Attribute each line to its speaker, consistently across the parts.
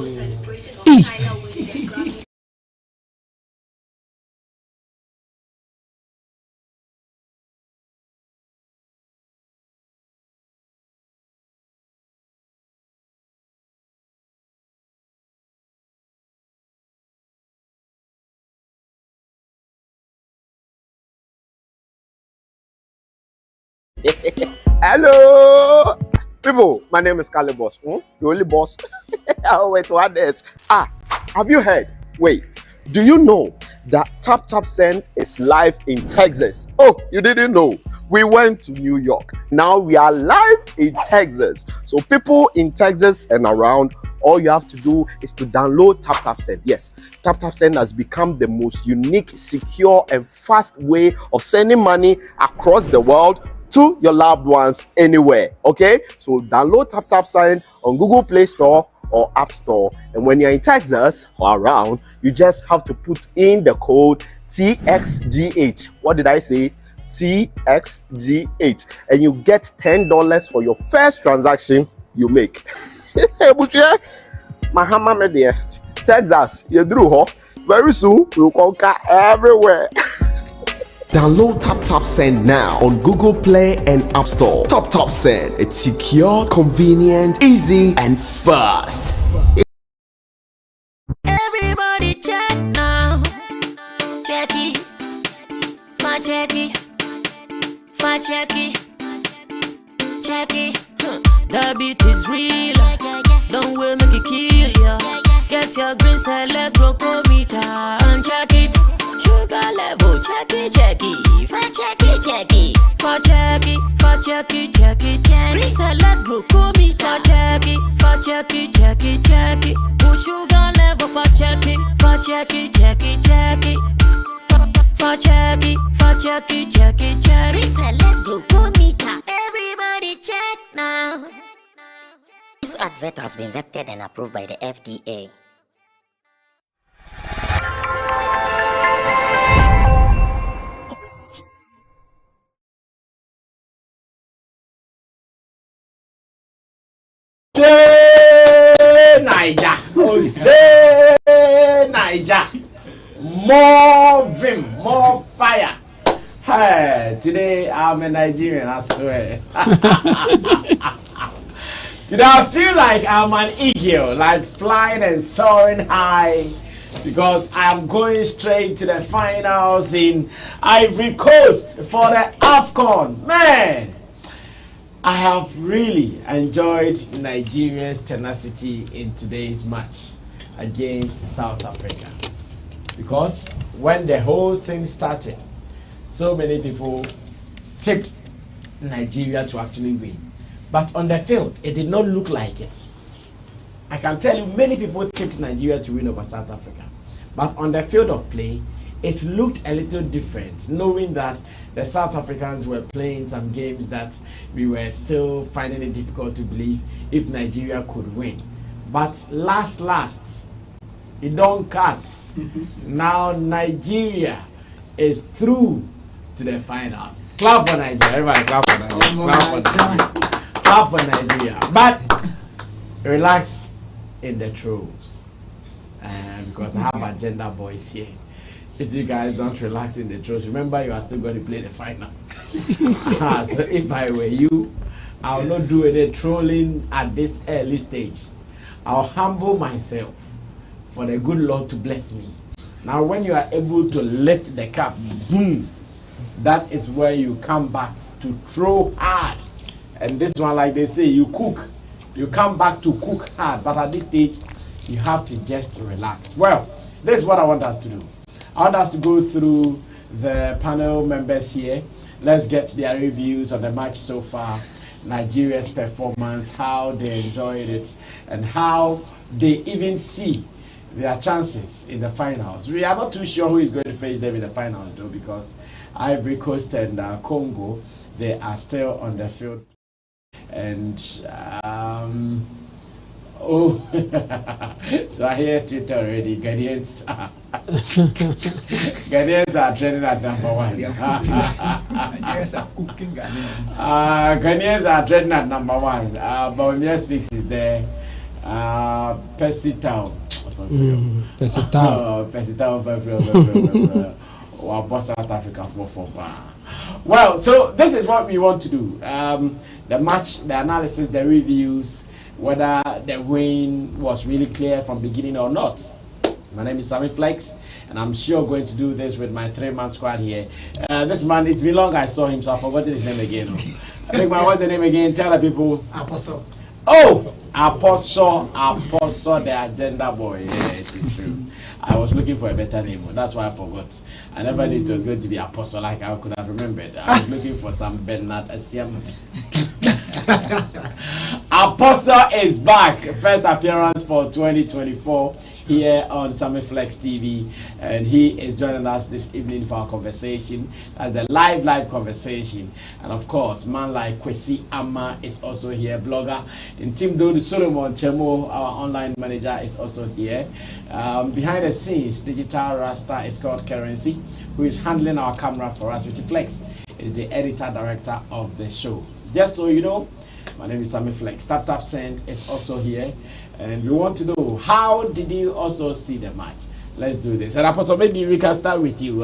Speaker 1: celebration of Tyler winning the Grammy.
Speaker 2: Hello, people. My name is Kale Boss. The only boss. Oh, wait, what else? Have you heard? Wait, do you know that Tap Tap Send is live in Texas? Oh, you didn't know? We went to New York. Now we are live in Texas. So people in Texas and around, all you have to do is to download Tap Tap Send. Yes, Tap Tap Send has become the most unique, secure, and fast way of sending money across the world to your loved ones anywhere. Okay, so download Tap Tap Send on Google Play Store or App Store, and when you're in Texas or around, you just have to put in the code TXGH. What did I say? TXGH, and you get $10 for your first transaction you make. Mahama media, Texas, you drew very soon we'll conquer everywhere. Download Tap Tap Send now on Google Play and App Store. Tap Tap Send, it's secure, convenient, easy, and fast.
Speaker 3: Everybody check now. Check it. Fa check it. Fa check it. Check it. The beat is real. Don't wait, make it kill ya. Get your green select glucometer and check it. Sugar level, check it, check it. Fa check it, check it. Fa check it, fa check it, check it, check it. Green select glucometer, check it, fa check it, check it, check it. Push sugar level, fa check it, fa check it, check it, check it. Fa check it, fa check it, check it, check it. Green select glucometer. Everybody check now.
Speaker 4: This advert has been vetted and approved by the FDA.
Speaker 5: Niger, say Niger, more vim, more fire. Hey, today I'm a Nigerian, I swear. Today I feel like I'm an eagle, like flying and soaring high, because I'm going straight to the finals in Ivory Coast for the AFCON. Man, I have really enjoyed Nigeria's tenacity in today's match against South Africa, because when the whole thing started, so many people tipped Nigeria to actually win, but on the field it did not look like it. I can tell you many people tipped Nigeria to win over South Africa, but on the field of play it looked a little different, knowing that the South Africans were playing some games that we were still finding it difficult to believe if Nigeria could win. But last, it don't cast. Now Nigeria is through to the finals. Clap for Nigeria, everybody clap for Nigeria. Clap for Nigeria. But relax in the trolls, because I have agenda boys here. If you guys don't relax in the trolls, remember you are still going to play the final. So if I were you, I will not do any trolling at this early stage. I'll humble myself for the good Lord to bless me. Now when you are able to lift the cup, boom, that is where you come back to throw hard. And this one, like they say, you cook. You come back to cook hard. But at this stage, you have to just relax. Well, this is what I want us to do. I want us to go through the panel members here. Let's get their reviews on the match so far, Nigeria's performance, how they enjoyed it, and how they even see their chances in the finals. We are not too sure who is going to face them in the finals, though, because Ivory Coast and Congo, they are still on the field. And so I hear Twitter already. Ghanaians are trending at number one.
Speaker 6: Ghanaians are cooking Ghanaians.
Speaker 5: Ghanaians are trending at number one. Baumia Speaks is there. Percy Town.
Speaker 7: Percy Town.
Speaker 5: Percy Town. Boss South Africa for. Well, so this is what we want to do. The match, the analysis, the reviews, whether the win was really clear from beginning or not. My name is Sammy Flex, and I'm sure going to do this with my 3-man squad here. This man, it's been long I saw him, so I've forgotten his name again. Big man, what's the name again? Tell the people.
Speaker 6: Apostle.
Speaker 5: Oh, Apostle, the agenda boy. Yeah, it is true. I was looking for a better name. That's why I forgot. I never knew it was going to be Apostle like I could have remembered. I was looking for some Bernard Asiam. Apostle is back. First appearance for 2024 here on Sammy Flex TV, and he is joining us this evening for our conversation. That's the live conversation. And of course, man like Kwesi Ama is also here, blogger. And Tim Dodu Solomon Chemo, our online manager, is also here. Behind the scenes, Digital Rasta is called Currency, who is handling our camera for us. Richie Flex is the editor director of the show. Just so you know, my name is Sammy Flex. Tap Send is also here. And we want to know, how did you also see the match? Let's do this. And Apostle, maybe we can start with you.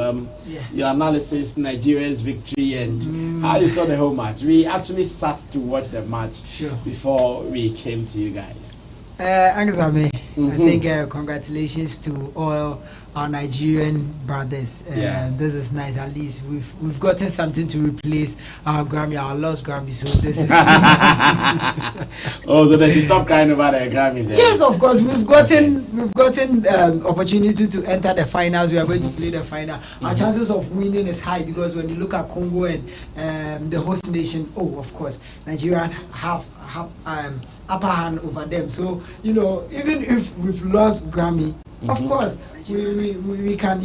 Speaker 5: Your analysis, Nigeria's victory, and how you saw the whole match. We actually sat to watch the match before we came to you guys.
Speaker 6: Angzame, I think congratulations to all our Nigerian brothers. This is nice. At least we've gotten something to replace our Grammy, our lost Grammy. So this is.
Speaker 5: Oh, so they should stop crying about their Grammys.
Speaker 6: Yes, of course. We've gotten opportunity to enter the finals. We are going to play the final. Our chances of winning is high because when you look at Congo and the host nation, of course, Nigeria have upper hand over them. So even if we've lost Grammy, of course we can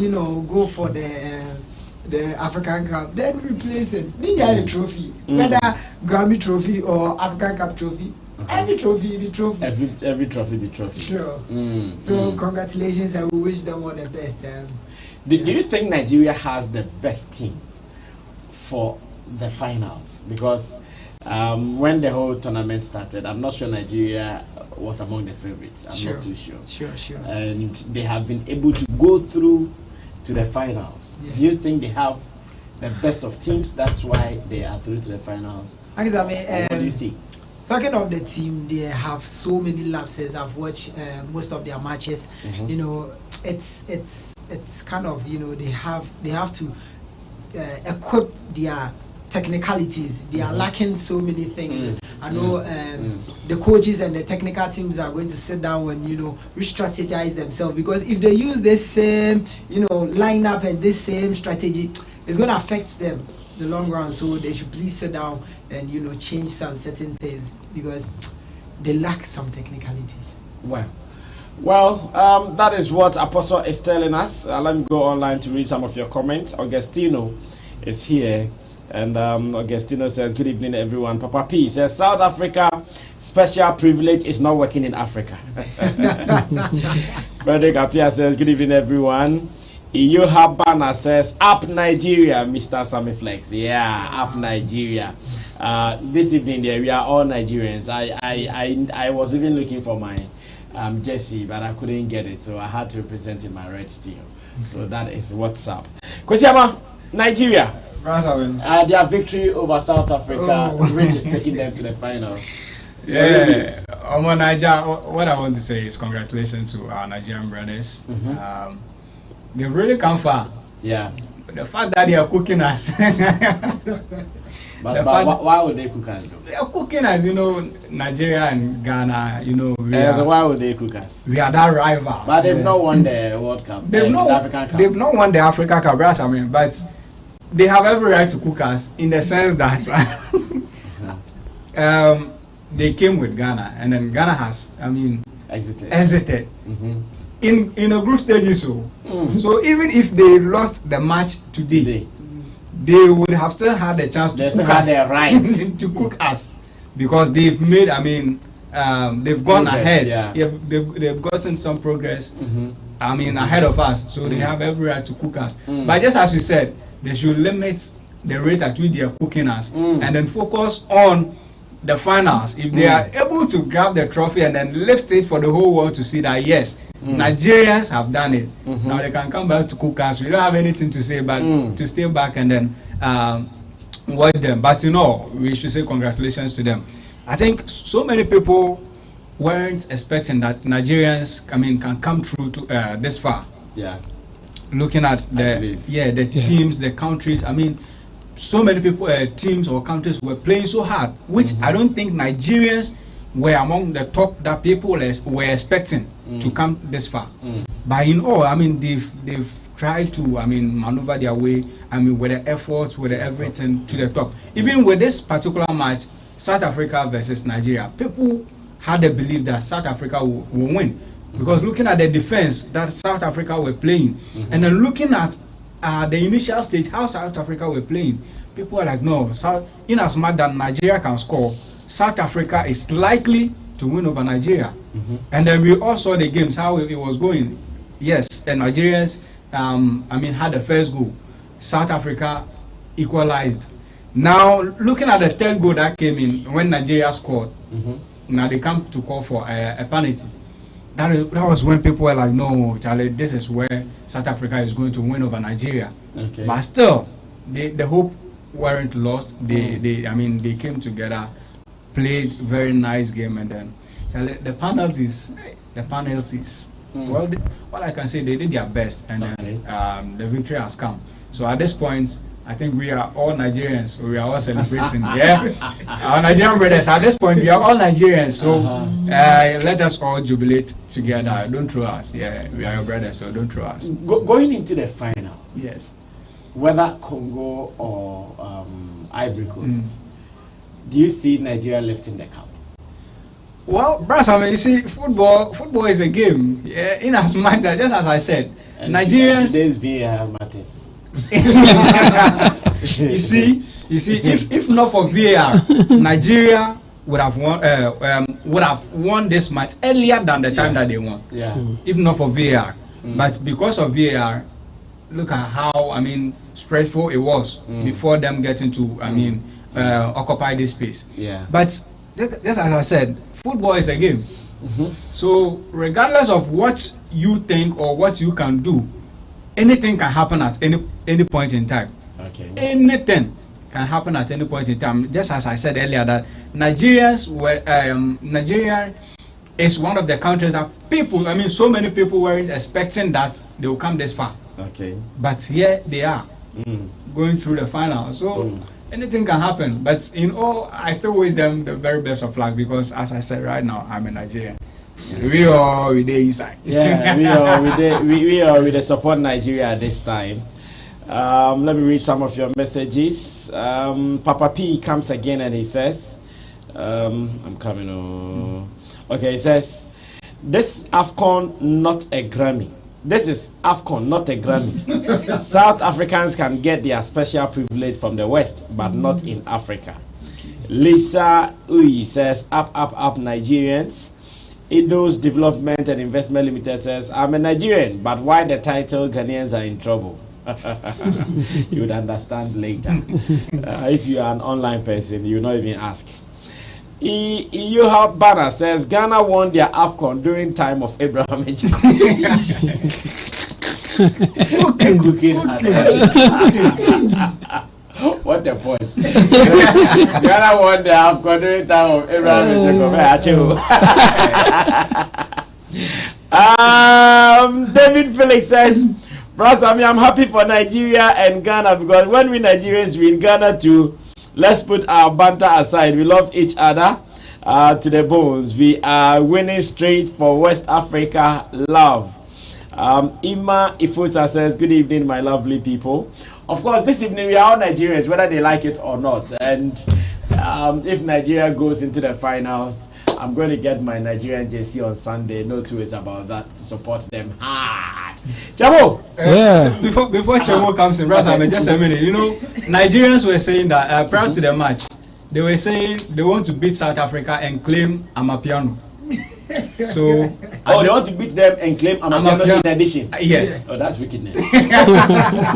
Speaker 6: go for the African Cup, then replace it. A trophy, whether Grammy trophy or African Cup trophy. Every trophy be trophy.
Speaker 5: Every trophy be trophy.
Speaker 6: Sure. So congratulations, and we wish them all the best.
Speaker 5: Do you think Nigeria has the best team for the finals? Because when the whole tournament started, I'm not sure Nigeria was among the favorites. I'm not too sure.
Speaker 6: Sure.
Speaker 5: And they have been able to go through to the finals. Do you think they have the best of teams? That's why they are through to the finals.
Speaker 6: What
Speaker 5: do you see?
Speaker 6: Talking of the team, they have so many lapses. I've watched most of their matches. It's kind of they have to equip their technicalities. They are lacking so many things. I know the coaches and the technical teams are going to sit down and re-strategize themselves, because if they use this same lineup and this same strategy, it's going to affect them in the long run. So they should please sit down and change some certain things, because they lack some technicalities.
Speaker 5: Well, that is what Apostle is telling us. Let me go online to read some of your comments. Augustino is here. And Augustino says, good evening, everyone. Papa P says, South Africa special privilege is not working in Africa. Frederick Apia says, good evening, everyone. Iyo Habana says, up Nigeria, Mr. Sammy Flex. Yeah, up Nigeria. This evening, we are all Nigerians. I was even looking for my jersey, but I couldn't get it, so I had to represent in my red steel. So that is what's up. Kwesiama, Nigeria. Their victory over South Africa, which is taking them to the final.
Speaker 8: Niger, what I want to say is congratulations to our Nigerian brothers. They've really come far.
Speaker 5: Yeah.
Speaker 8: The fact that they are cooking us.
Speaker 5: But why would they cook us though?
Speaker 8: They are cooking us, Nigeria and Ghana,
Speaker 5: so why would they cook us?
Speaker 8: We are that rival.
Speaker 5: But they've not won the World Cup. The African Cup.
Speaker 8: They've not won the African Cup, but they have every right to cook us, in the sense that they came with Ghana, and then Ghana has, exited. In a group stage. So even if they lost the match today, they would have still had a chance to cook us.
Speaker 5: Their right
Speaker 8: to cook us, because they've made, they've gone ahead. They've gotten some progress. Ahead of us. So they have every right to cook us. But just as you said, they should limit the rate at which they are cooking us, and then focus on the finals, if they are able to grab the trophy and then lift it for the whole world to see that yes, Nigerians have done it. Now they can come back to cook us. We don't have anything to say but to stay back and then watch them. But you know, we should say congratulations to them. I think so many people weren't expecting that Nigerians, can come through to this far.
Speaker 5: Yeah.
Speaker 8: Looking at the teams, the countries. So many people, teams or countries were playing so hard, which I don't think Nigerians were among the top that people were expecting to come this far. But in all, they've tried to, maneuver their way, with the efforts, with the everything to the top. Even with this particular match, South Africa versus Nigeria, people had the belief that South Africa will win. Because looking at the defense that South Africa were playing, and then looking at the initial stage, how South Africa were playing, people were like, no, in as much that Nigeria can score, South Africa is likely to win over Nigeria. And then we all saw the games, how it was going. Yes, and Nigerians, had the first goal. South Africa equalized. Now, looking at the third goal that came in when Nigeria scored, now they come to call for a penalty. That was when people were like, no, Charlie, this is where South Africa is going to win over Nigeria. Okay. But still, the hope weren't lost. They came together, played very nice game, and then Charlie, the penalties. Well, what I can say, they did their best, and then the victory has come. So at this point, I think we are all Nigerians. We are all celebrating. Our Nigerian brothers. At this point, we are all Nigerians. So let us all jubilate together. Don't throw us. We are your brothers, so don't throw us.
Speaker 5: Going into the final.
Speaker 8: Yes.
Speaker 5: Whether Congo or Ivory Coast, do you see Nigeria lifting the cup?
Speaker 8: Well, Brass, you see, football is a game. In as much that, just as I said,
Speaker 5: and
Speaker 8: Nigerians.
Speaker 5: Today's VAR matters.
Speaker 8: you see, if not for VAR, Nigeria would have won this match earlier than the time that they won. If not for VAR, but because of VAR, look at how stressful it was before them getting to occupy this space. But just as I said, football is a game. So regardless of what you think or what you can do, anything can happen at any point in time. Anything can happen at any point in time. Just as I said earlier, that Nigeria is one of the countries that people, so many people weren't expecting that they will come this far. But here they are, going through the final. So anything can happen. But in all, I still wish them the very best of luck, because as I said right now, I'm a Nigerian. We are with the inside.
Speaker 5: We support Nigeria this time. Let me read some of your messages. Papa P comes again and he says, I'm coming on. Okay, he says, this AFCON not a Grammy. This is AFCON, not a Grammy. South Africans can get their special privilege from the West, but not in Africa. Lisa Uyi says, up Nigerians. Ido's Development and Investment Limited says, I'm a Nigerian, but why the title Ghanaians are in trouble? You would understand later. If you are an online person, you will not even ask. Iyoha Bana says, Ghana won their AFCON during time of Abraham and Jacob. What a point. Ghana won the AFCON during time of Abraham and Jacob. David Felix says, Bro Sammy, I'm happy for Nigeria and Ghana, because when we Nigerians win, Ghana too. Let's put our banter aside. We love each other to the bones. We are winning straight for West Africa love. Ima Ifusa says, good evening, my lovely people. Of course, this evening we are all Nigerians, whether they like it or not. And if Nigeria goes into the finals, I'm going to get my Nigerian JC on Sunday. No two ways about that, to support them hard. Chamo!
Speaker 8: Before Chamo comes in, just a minute. You know, Nigerians were saying that prior to the match, they were saying they want to beat South Africa and claim Amapiano. So,
Speaker 5: they want to beat them and claim Amapiano in addition.
Speaker 8: Yes.
Speaker 5: Oh, that's wickedness.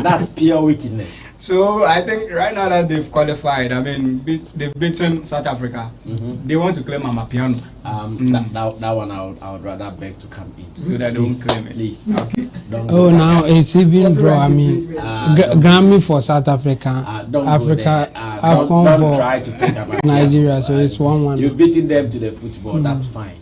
Speaker 5: That's pure wickedness.
Speaker 8: So I think right now that they've qualified, I mean, they've beaten South Africa. They want to claim Amapiano.
Speaker 5: That one I would rather beg to come in.
Speaker 8: So they don't claim it.
Speaker 5: Please.
Speaker 8: Okay.
Speaker 5: Don't
Speaker 7: Oh,
Speaker 5: go
Speaker 7: now
Speaker 5: there.
Speaker 7: it's even draw. I mean, Grammy for South Africa,
Speaker 5: Don't
Speaker 7: Africa,
Speaker 5: go there.
Speaker 7: AFCON
Speaker 5: Don't
Speaker 7: for
Speaker 5: try to think about
Speaker 7: Nigeria. So it's 1-1.
Speaker 5: You've beaten them to the football. That's fine.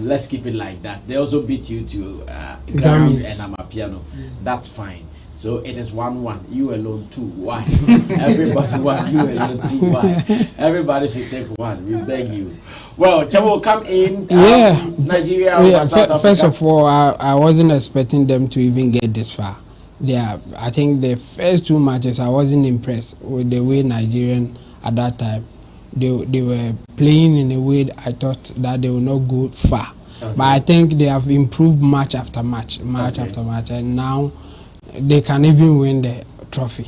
Speaker 5: Let's keep it like that. They also beat you to Grammys and Amapiano. That's fine. So it is 1-1. You alone 2. Why? Everybody 1. You alone 2. Why? Everybody should take 1. We beg you. Well, Chavo, come in. Nigeria.
Speaker 7: Yeah,
Speaker 5: South Africa.
Speaker 7: first of all, I wasn't expecting them to even get this far. I think the first 2 matches, I wasn't impressed with the way Nigerian at that time they were playing in a way I thought that they would not go far. Okay. But I think they have improved match after match, after match, and now they can even win the trophy.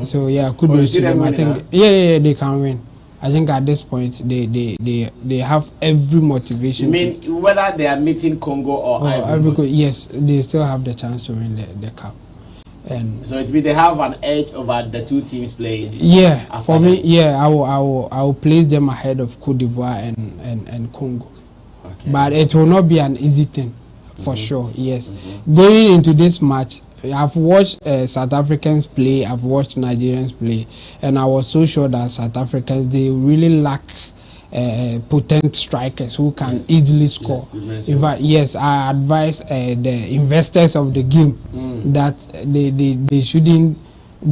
Speaker 7: So yeah, kudos to them. I think yeah, they can win. I think at this point they have every motivation.
Speaker 5: You mean whether they are meeting Congo or Ivory Coast?
Speaker 7: Yes, they still have the chance to win the cup. And
Speaker 5: so it means they have an edge over the 2 teams playing.
Speaker 7: Yeah, for me, I will place them ahead of Cote d'Ivoire and Congo. Okay. But it will not be an easy thing, for sure. Yes, going into this match, I've watched South Africans play, I've watched Nigerians play, and I was so sure that South Africans, they really lack potent strikers who can easily score. In fact, yes, I advise the investors of the game that they shouldn't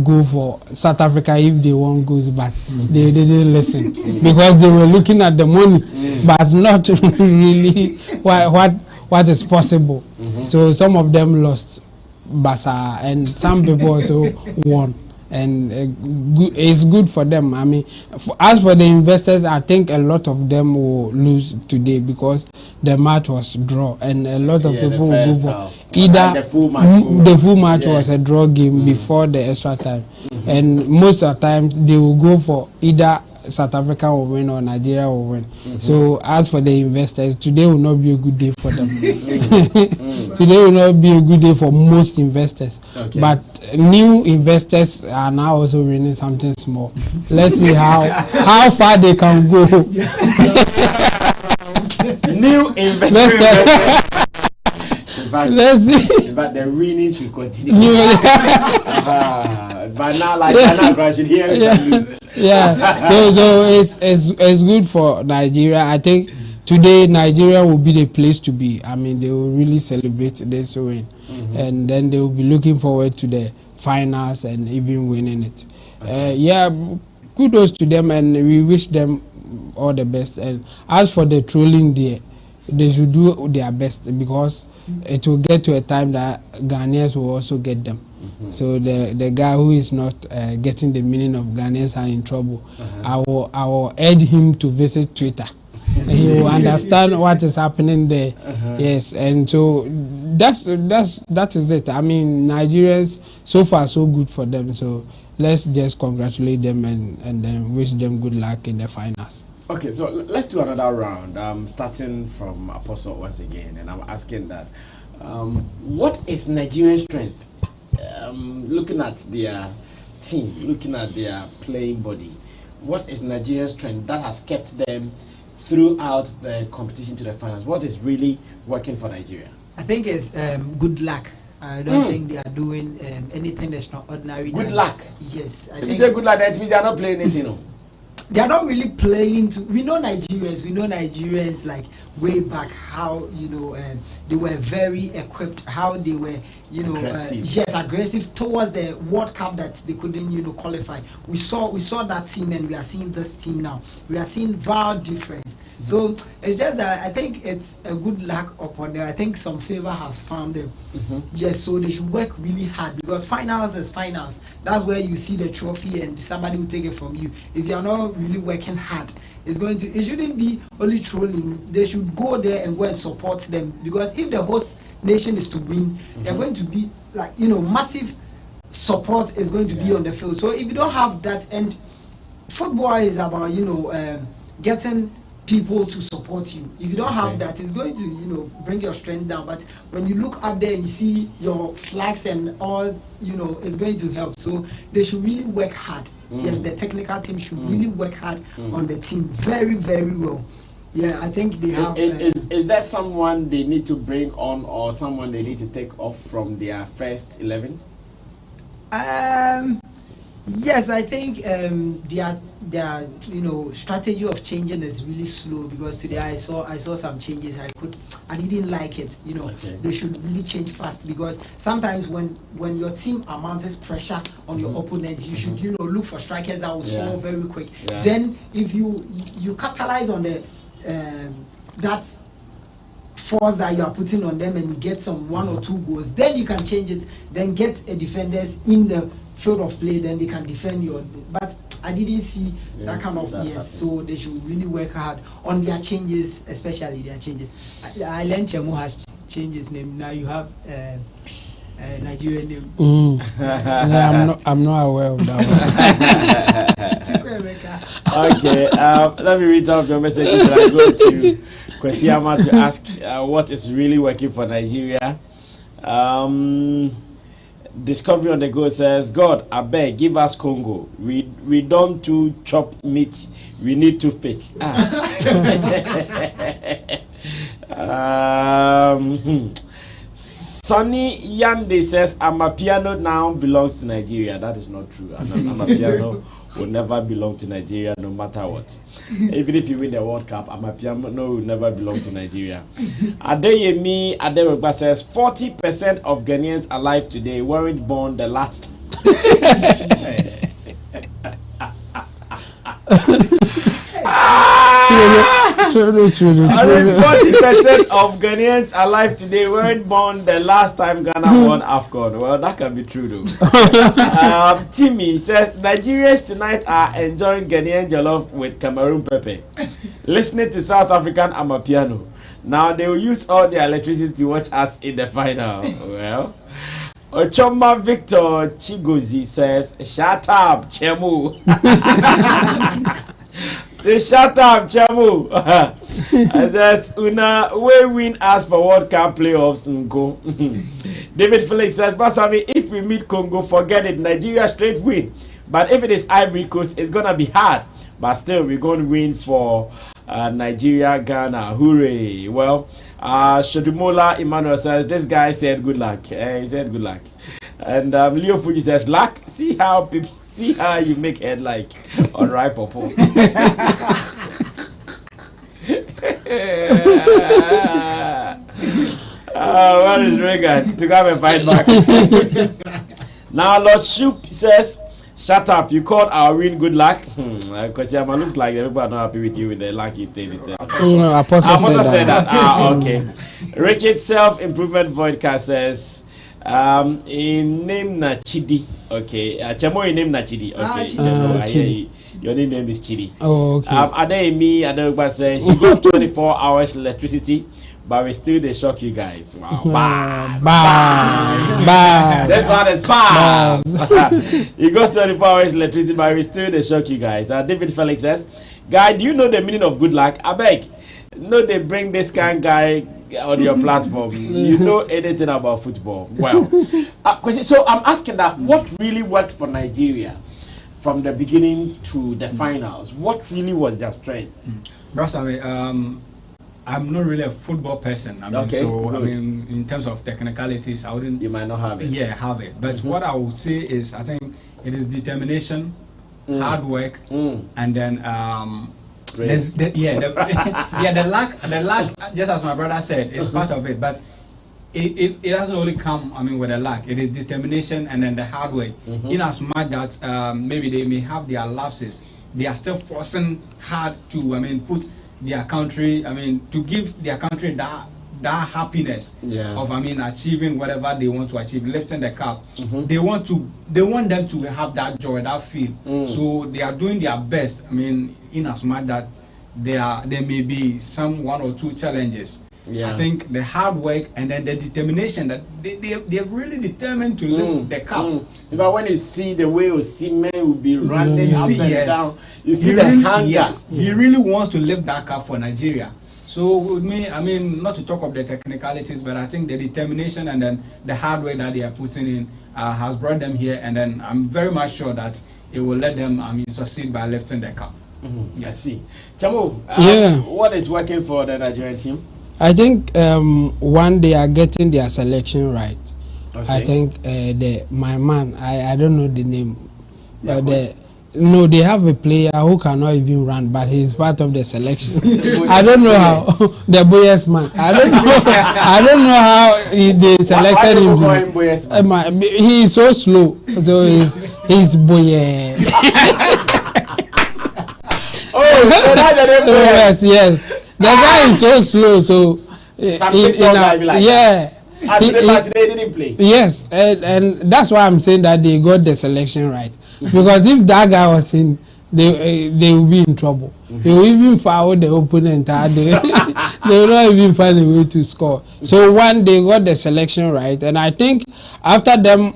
Speaker 7: go for South Africa if they want goals, but they didn't listen because they were looking at the money, but not really what is possible. So some of them lost, Basa, and some people also won. And it's good for them. I mean, as for the investors, I think a lot of them will lose today because the match was draw, and a lot of people will go for either the full match was a draw game before the extra time, and most of the times they will go for either South Africa will win or Nigeria will win. So as for the investors, today will not be a good day for them. Today will not be a good day for most investors. Okay. But new investors are now also winning something small. Let's see how far they can go.
Speaker 5: New investors.
Speaker 7: Let's see.
Speaker 5: But the winning should continue. But now, I should hear some news.
Speaker 7: Yeah. So it's good for Nigeria. I think today Nigeria will be the place to be. I mean, they will really celebrate this win, and then they will be looking forward to the finals and even winning it. Yeah, kudos to them, and we wish them all the best. And as for the trolling there, they should do their best because it will get to a time that Ghanaians will also get them. So the guy who is not getting the meaning of Ghanaians are in trouble. I will urge him to visit Twitter. He will understand what is happening there. Yes, and so that is it. I mean, Nigerians, so far so good for them. So let's just congratulate them and then wish them good luck in the finals.
Speaker 5: Okay, so let's do another round. Starting from Apostle once again, and I'm asking that, what is Nigerian strength? Looking at their team, looking at their playing body, what is Nigerian strength that has kept them throughout the competition to the finals? What is really working for Nigeria?
Speaker 6: I think it's good luck. I don't think they are doing anything extraordinary.
Speaker 5: Good luck?
Speaker 6: Yes.
Speaker 5: If you say good luck, that means they are not playing anything, no?
Speaker 6: They are not really playing to. We know Nigerians like way back how they were very equipped, how they were aggressive. Aggressive towards the World Cup that they couldn't qualify. We saw that team, and we are seeing this team now. We are seeing vast difference. So it's just that I think it's a good luck upon them. I think some favor has found them. Yes, so they should work really hard because finals is finals. That's where you see the trophy and somebody will take it from you. If you are not really working hard, it shouldn't be only trolling. They should go there and go and support them because if the host nation is to win, they're going to be like massive support is going to be on the field. So if you don't have that, and football is about getting people to support you. If you don't have that, it's going to, you know, bring your strength down. But when you look up there and you see your flags and all, you know, it's going to help. So they should really work hard. Yes, the technical team should really work hard on the team very, very well. Yeah, I think they have.
Speaker 5: Is there someone they need to bring on, or someone they need to take off from their first 11?
Speaker 6: Yes, I think their you know, strategy of changing is really slow, because today I saw some changes. I didn't like it. You know, they should really change fast, because sometimes when your team mounts pressure on your opponent, you should, you know, look for strikers that will score very quick. Then if you capitalize on the that force that you are putting on them and you get some 1 or 2 goals, then you can change it, then get a defenders in the field of play, then they can defend your. But I didn't see that kind of so they should really work hard on their changes, especially their changes. I learned Chemu has changed his name. Now you have Nigerian name.
Speaker 7: Yeah, I'm not aware of that
Speaker 5: one. Okay, let me read some of your messages. I go to Kwesiama to ask what is really working for Nigeria. Discovery on the Go says, God, I beg, give us Congo. We don't do chop meat. We need toothpick. Sonny Yande says, Amapiano now belongs to Nigeria. That is not true. Amapiano will never belong to Nigeria, no matter what. Even if you win the World Cup, Amapiano will never belong to Nigeria. Adeyemi Aderogba says 40% of Ghanaians alive today weren't born the last. 40% of Ghanaians alive today weren't born the last time Ghana won AFCON. Well, that can be true though. Timmy says Nigerians tonight are enjoying Ghanaian jollof with Cameroon pepper, listening to South African Amapiano. Now they will use all their electricity to watch us in the final. Well, Ochoma Victor Chigozi says, shut up, Chemu. Say shut up, Chemu. And says Una, we win us for World Cup playoffs and go. David Felix says, but Sammy, if we meet Congo, forget it. Nigeria straight win. But if it is Ivory Coast, it's gonna be hard. But still, we're gonna win for Nigeria, Ghana. Hooray! Well, Shodumola Emmanuel says this guy said good luck. He said good luck. And Leo Fuji says luck. See how you make head like on right popo. Where is Reagan to come and fight back? Now Lord Shoop says, shut up, you called our win good luck. Because Yama looks like everybody not happy with you with the lucky thing. Apostle said that. Okay. Richard Self-Improvement Vodka says, in name na Chidi. Okay. Chemo in name na Chidi. Okay. Chidi. Your name is Chidi.
Speaker 7: Oh, okay.
Speaker 5: Adeyemi Adegba says, you got 24 hours electricity, but we still they shock you guys. Wow. Bad. This one is bad. You got 24 hours electricity, but we still they shock you guys. David Felix says, guy, do you know the meaning of good luck? I beg. No, they bring this kind of guy on your platform. You know anything about football? Well, so I'm asking that what really worked for Nigeria from the beginning to the finals? What really was their strength?
Speaker 8: I'm not really a football person. In terms of technicalities, I wouldn't.
Speaker 5: You might not have it.
Speaker 8: Yeah, have it. But what I would say is, I think it is determination, hard work, and then the luck. Just as my brother said, is part of it. But it doesn't only come. With the luck. It is determination and then the hard work. In as much that maybe they may have their lapses, they are still forcing hard to put their country, to give their country that happiness of achieving whatever they want to achieve, lifting the cup. They want them to have that joy, that feel. So they are doing their best. In as much that there may be some 1 or 2 challenges, I think the hard work and then the determination that they're really determined to lift the cup.
Speaker 5: But when you see the way Osimhen will be running
Speaker 8: You
Speaker 5: up
Speaker 8: see,
Speaker 5: and
Speaker 8: yes.
Speaker 5: down, you see
Speaker 8: He
Speaker 5: the
Speaker 8: really,
Speaker 5: hunger.
Speaker 8: yes, he really wants to lift that cup for Nigeria. So with me, I mean, not to talk of the technicalities, but I think the determination and then the hard work that they are putting in has brought them here, and then I'm very much sure that it will let them succeed by lifting the cup.
Speaker 5: I see. Chamo, what is working for the Nigerian team?
Speaker 7: I think one, they are getting their selection right.
Speaker 5: Okay.
Speaker 7: I think my man, I don't know the name, but
Speaker 5: coach?
Speaker 7: no, they have a player who cannot even run, but he's part of the selection. I don't know how the Boyes man. I don't know. I don't know how they selected him.
Speaker 5: Why him Boyes man?
Speaker 7: He is so slow, so he's Boye.
Speaker 5: Oh, so that's the name Boyes.
Speaker 7: Yes. The guy is so slow, so yeah.
Speaker 5: Today didn't play.
Speaker 7: Yes, and that's why I'm saying that they got the selection right. Because if that guy was in, they will be in trouble. They will even foul the opponent. They will not even find a way to score. So one, they got the selection right, and I think after them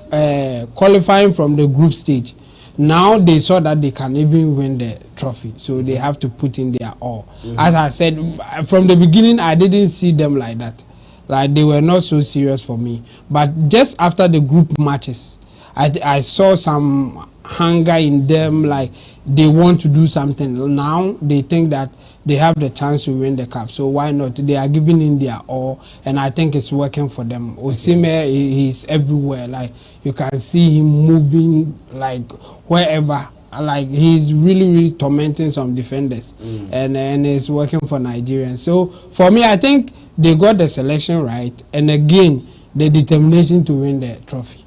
Speaker 7: qualifying from the group stage, now they saw that they can even win the trophy. So they have to put in their all. As I said from the beginning, I didn't see them like that. Like they were not so serious for me. But just after the group matches, I saw some hunger in them, like they want to do something. Now they think that they have the chance to win the cup. So why not? They are giving in their all, and I think it's working for them. Osimhen, he's everywhere. Like you can see him moving like wherever. Like he's really tormenting some defenders, and it's working for Nigerians. So for me, I think they got the selection right, and again the determination to win the trophy.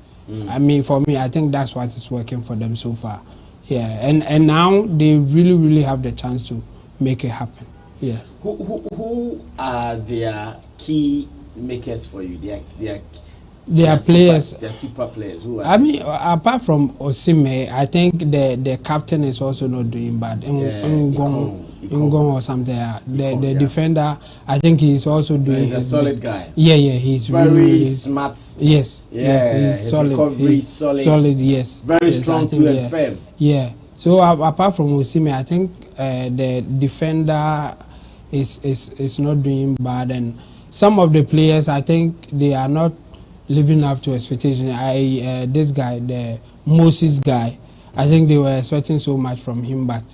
Speaker 7: I mean, for me, I think that's what is working for them so far. Yeah, and now they really have the chance to make it happen. Yeah.
Speaker 5: Who are their key makers for you?
Speaker 7: They are players.
Speaker 5: They're super players. Who are
Speaker 7: I mean, apart from Osimhen, I think the captain is also not doing bad. Ngong or something. The defender, I think he's also doing.
Speaker 5: He's a solid guy.
Speaker 7: Yeah, he's
Speaker 5: very
Speaker 7: really
Speaker 5: smart.
Speaker 7: Yes, he's solid. He's solid. Yes,
Speaker 5: very strong too and firm.
Speaker 7: Yeah. So apart from Osimhen, I think the defender is not doing bad, and some of the players, I think they are not living up to expectation. This guy, the Moses guy, I think they were expecting so much from him, but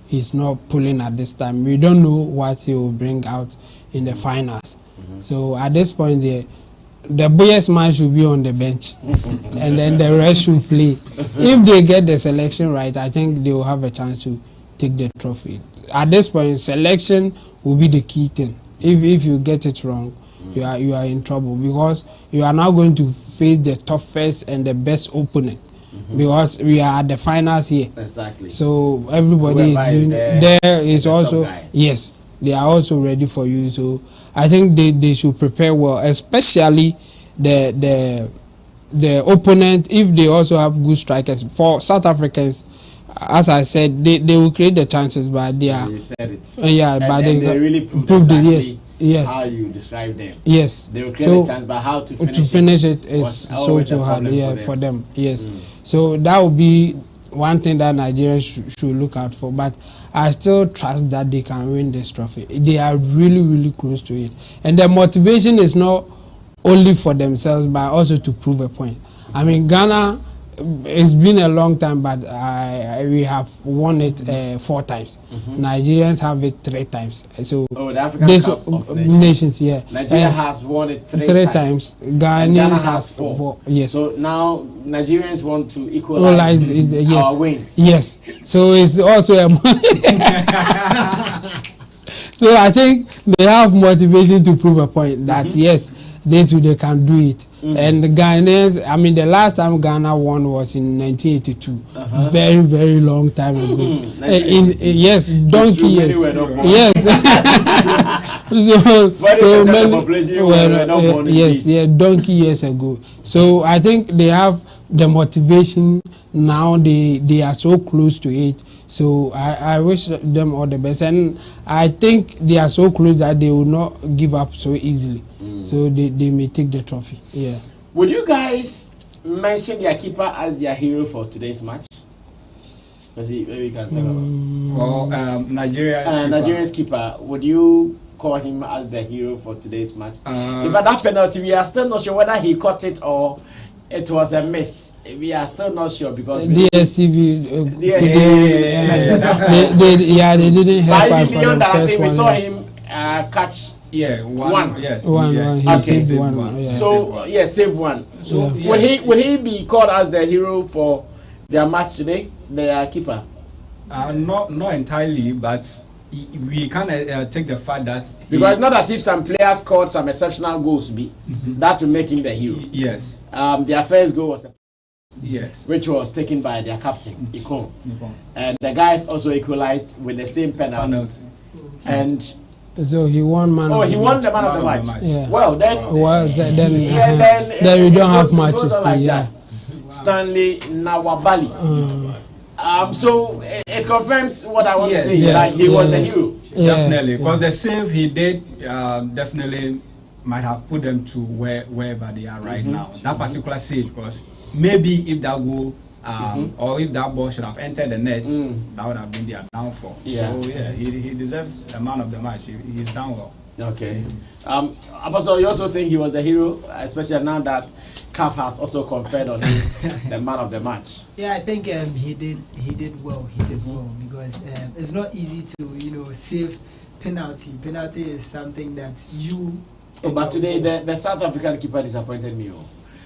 Speaker 7: he's not pulling at this time. We don't know what he will bring out in the finals. So at this point, the Boyes man should be on the bench, and then the rest should play. If they get the selection right, I think they will have a chance to take the trophy. At this point, selection will be the key thing. If you get it wrong, you are in trouble, because you are now going to face the toughest and the best opponent, because we are at the finals here.
Speaker 5: Exactly.
Speaker 7: So everybody is doing there is also yes, they are also ready for you. So I think they should prepare well, especially the opponent. If they also have good strikers, for South Africans, as I said, they will create the chances, but they are. You
Speaker 5: said it.
Speaker 7: But
Speaker 5: they really proved
Speaker 7: exactly yes.
Speaker 5: How you describe them.
Speaker 7: Yes.
Speaker 5: They will create a chance, but how to
Speaker 7: finish it is so hard. Yeah, for them. Yes. So that would be one thing that Nigerians should look out for. But I still trust that they can win this trophy. They are really close to it, and the motivation is not only for themselves, but also to prove a point. I mean, Ghana, it's been a long time, but we have won it 4 times. Nigerians have it 3 times. So
Speaker 5: the African Cup of Nations.
Speaker 7: Yeah.
Speaker 5: Nigeria has won it 3 times.
Speaker 7: Ghanaians has 4. Yes.
Speaker 5: So now Nigerians want to equalize our wins.
Speaker 7: Yes. So it's also a so I think they have motivation to prove a point that yes, they can do it. And the Ghanaians, I mean, the last time Ghana won was in 1982, very long time ago. Yes, donkey years. Yes. Donkey years ago. So I think they have the motivation now. They are so close to it. So I wish them all the best, and I think they are so close that they will not give up so easily. So they may take the trophy. Yeah.
Speaker 5: Would you guys mention their keeper as their hero for today's match? Maybe we can talk about. Nigeria's keeper. Would you call him as the hero for today's match? If that penalty, we are still not sure whether he caught it or it was a miss. We are still not sure because
Speaker 7: DSTV.
Speaker 5: they
Speaker 7: didn't help us for
Speaker 5: beyond
Speaker 7: the
Speaker 5: that, I
Speaker 7: first
Speaker 5: think we
Speaker 7: one.
Speaker 5: saw him catch.
Speaker 8: Yeah, one. Yes.
Speaker 7: One. He
Speaker 5: Okay.
Speaker 7: saved one. Yeah.
Speaker 5: So save one. So
Speaker 7: Yeah.
Speaker 5: will he be called as the hero for their match today? Their keeper.
Speaker 8: Not entirely, but we can take the fact that
Speaker 5: Because it's not as if some players scored some exceptional goals that will make him the hero.
Speaker 8: Yes.
Speaker 5: Their first goal was
Speaker 8: which
Speaker 5: was taken by their captain, Ikon. And the guys also equalized with the same penalty. And
Speaker 7: so he won man.
Speaker 5: he won the man of the match.
Speaker 7: Yeah.
Speaker 5: Well, then
Speaker 7: then we don't have matches.
Speaker 5: That. Stanley Nawabali. So it confirms what I want to say.
Speaker 7: Yes.
Speaker 5: Like he was the hero.
Speaker 8: Definitely, because the save he did definitely might have put them to wherever they are right now. That particular save, because maybe if that goal or if that ball should have entered the net, that would have been their downfall. Yeah. So he deserves the man of the match. He's done well.
Speaker 5: Okay. Apostle, you also think he was the hero, especially now that CAF has also conferred on him the man of the match.
Speaker 6: Yeah, I think he did well. He did well because it's not easy to save penalty. Penalty is something that you.
Speaker 5: But today the South African keeper disappointed me.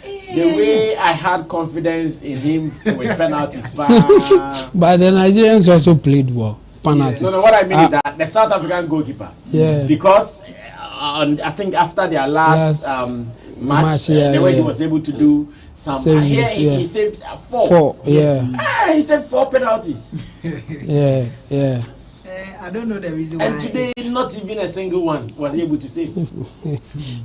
Speaker 5: The way I had confidence in him with penalties, but
Speaker 7: the Nigerians also played well. Penalties.
Speaker 5: No, what I mean is that the South African goalkeeper.
Speaker 7: Yeah.
Speaker 5: Because I think after their last match, the way he was able to do some. He saved 4.
Speaker 7: Yeah.
Speaker 5: He saved 4 penalties.
Speaker 7: Yeah.
Speaker 6: I don't know the reason why.
Speaker 5: And today, not even a single one was able to save.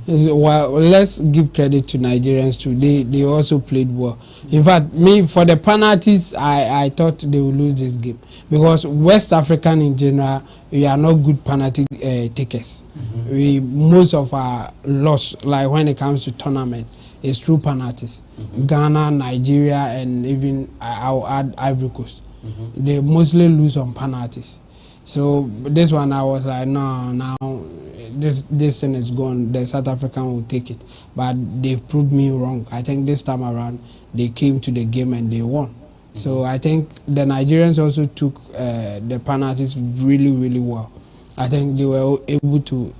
Speaker 7: Well, let's give credit to Nigerians too. They also played well. In fact, for the penalties, I thought they would lose this game because West African in general, we are not good penalty takers. Most of our loss, like when it comes to tournament, is through penalties. Ghana, Nigeria, and even I'll add Ivory Coast. They mostly lose on penalties. So this one I was like, no, now this thing is gone. The South African will take it, but they've proved me wrong. I think this time around they came to the game and they won. So I think the Nigerians also took the penalties really, really well. I think they were able to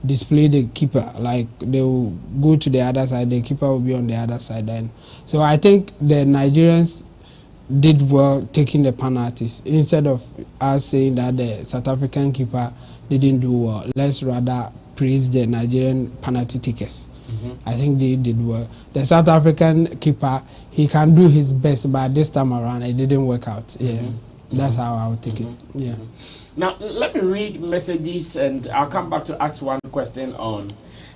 Speaker 7: display the keeper. Like they will go to the other side, the keeper will be on the other side. Then, so I think the Nigerians did well taking the penalties instead of us saying that the South African keeper didn't do well. Let's rather praise the Nigerian penalty takers. I think they did well. The South African keeper, he can do his best, but this time around it didn't work out. That's how I would take it.
Speaker 5: Now let me read messages and I'll come back to ask one question on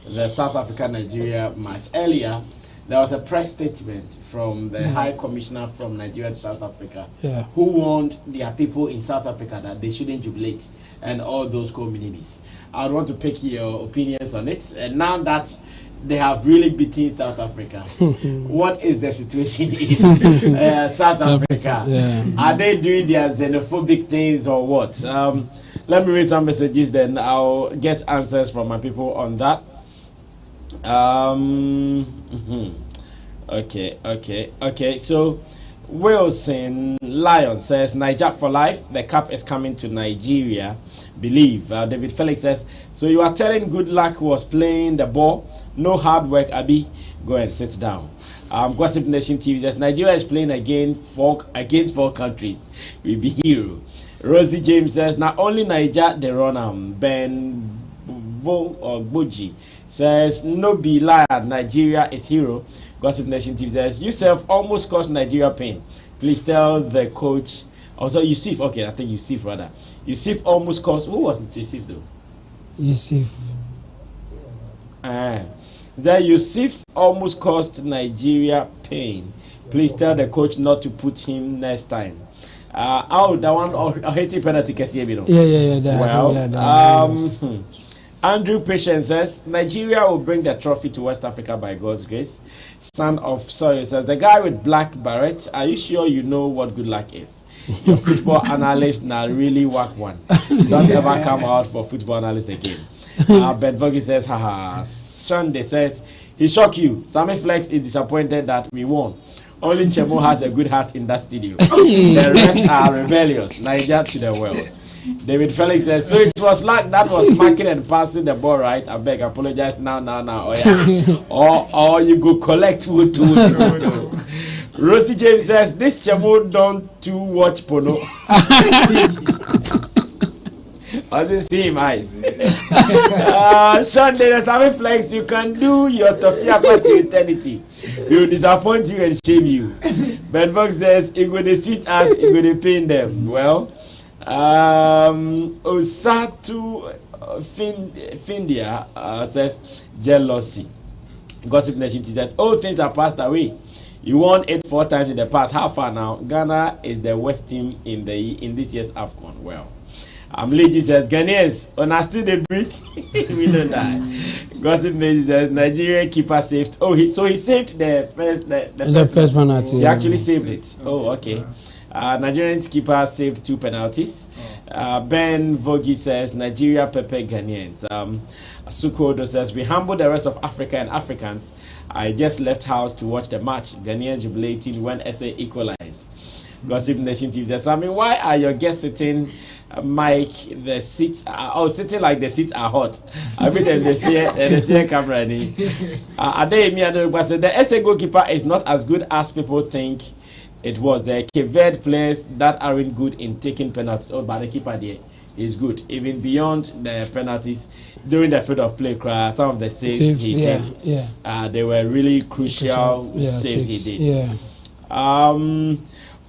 Speaker 5: the South Africa-Nigeria match. Earlier there was a press statement from the High Commissioner from Nigeria to South Africa who warned their people in South Africa that they shouldn't jubilate and all those communities. I would want to pick your opinions on it. And now that they have really beaten South Africa, what is the situation in South Africa? Are they doing their xenophobic things or what? Let me read some messages, then I'll get answers from my people on that. Okay. So Wilson Lion says Niger for life. The cup is coming to Nigeria. Believe. David Felix says, so you are telling Good Luck was playing the ball, no hard work, Abi. Go and sit down. Gossip Nation TV says Nigeria is playing against 4 countries. We be hero. Rosie James says not only Niger they run Ben Boji says no be lie, Nigeria is hero. Gossip Nation TV says Yusuf almost caused Nigeria pain. Please tell the coach. Also Yusuf, okay, I think Yusuf rather. Yusuf almost caused. Who was Yusuf though?
Speaker 7: Yusuf.
Speaker 5: That Yusuf almost caused Nigeria pain. Please tell the coach not to put him next time. That one, Haiti penalty, you know.
Speaker 7: Yeah.
Speaker 5: Well, Andrew Patience says Nigeria will bring the trophy to West Africa by God's grace. Son of Soil says the guy with black beret. Are you sure you know what good luck is? Your football analyst now really whack one. Don't ever come out for football analyst again. Ben Vogie says, haha. Sunday says he shocked you. Sammy Flex is disappointed that we won. Only Chemo has a good heart in that studio. The rest are rebellious. Niger to the world. David Felix says, so it was like that was marking and passing the ball right. I beg, apologize now. Oh, yeah. or you go collect wood. Rosie James says, this Chemo don't to watch porno. I didn't see him eyes. Sean Dennis, Sammy Flex, you can do your Tofia quest to eternity. He will disappoint you and shame you. Ben Fox says, it will sweet us, it will pain them. Well, Osatu Findia says, jealousy. Gossip Nation says, all things are passed away. You won 8 4 times in the past. How far now? Ghana is the worst team in this year's AFCON. Well, Lady says, Ghanaians, on us still they breathe, we don't die. Gossip Nation says, Nigerian keeper saved. Oh, he saved the first penalty. He actually saved it. Oh, okay. Nigerian keeper saved 2 penalties. Ben Vogie says, Nigeria Pepe Ghanaians. Sukodo says, we humble the rest of Africa and Africans. I just left house to watch the match. Ghanaians jubilating when SA equalized. Gossip Nation TV says, I mean, why are your guests sitting, Mike, the seats are, sitting like the seats are hot? I mean, the fear camera. The SA goalkeeper is not as good as people think it was. The Cape Verde players that aren't good in taking penalties. Oh, but the keeper there is good. Even beyond the penalties, during the field of play, some of the saves he did, they were really crucial saves he did.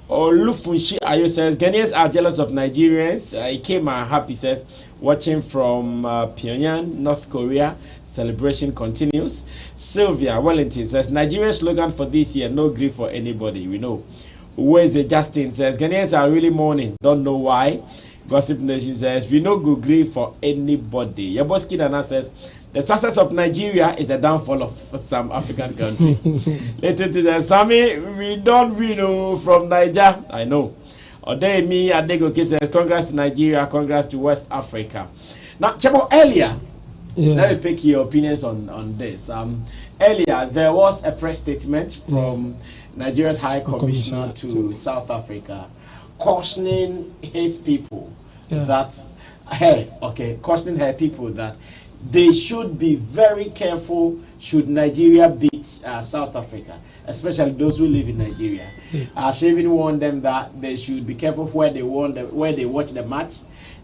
Speaker 5: Olufunshi Ayo says, Ghanaians are jealous of Nigerians. He came happy, says, watching from Pyongyang, North Korea. Celebration continues. Sylvia Wellington says, Nigerian slogan for this year, no grief for anybody. We know. Where's Justin says, Ghanaians are really mourning. Don't know why. Gossip Nation says, we no good grief for anybody. Yaboski Dana says, the success of Nigeria is the downfall of some African countries. Later to the Sammy, we don't know from Niger. I know. Odemi Adegoke says, congrats to Nigeria, congrats to West Africa. Now, Chebo, earlier, let me pick your opinions on this. Earlier, there was a press statement from Nigeria's High Commissioner to South Africa cautioning his people cautioning her people that they should be very careful should Nigeria beat South Africa, especially those who live in Nigeria. She even warned them that they should be careful where they watch the match.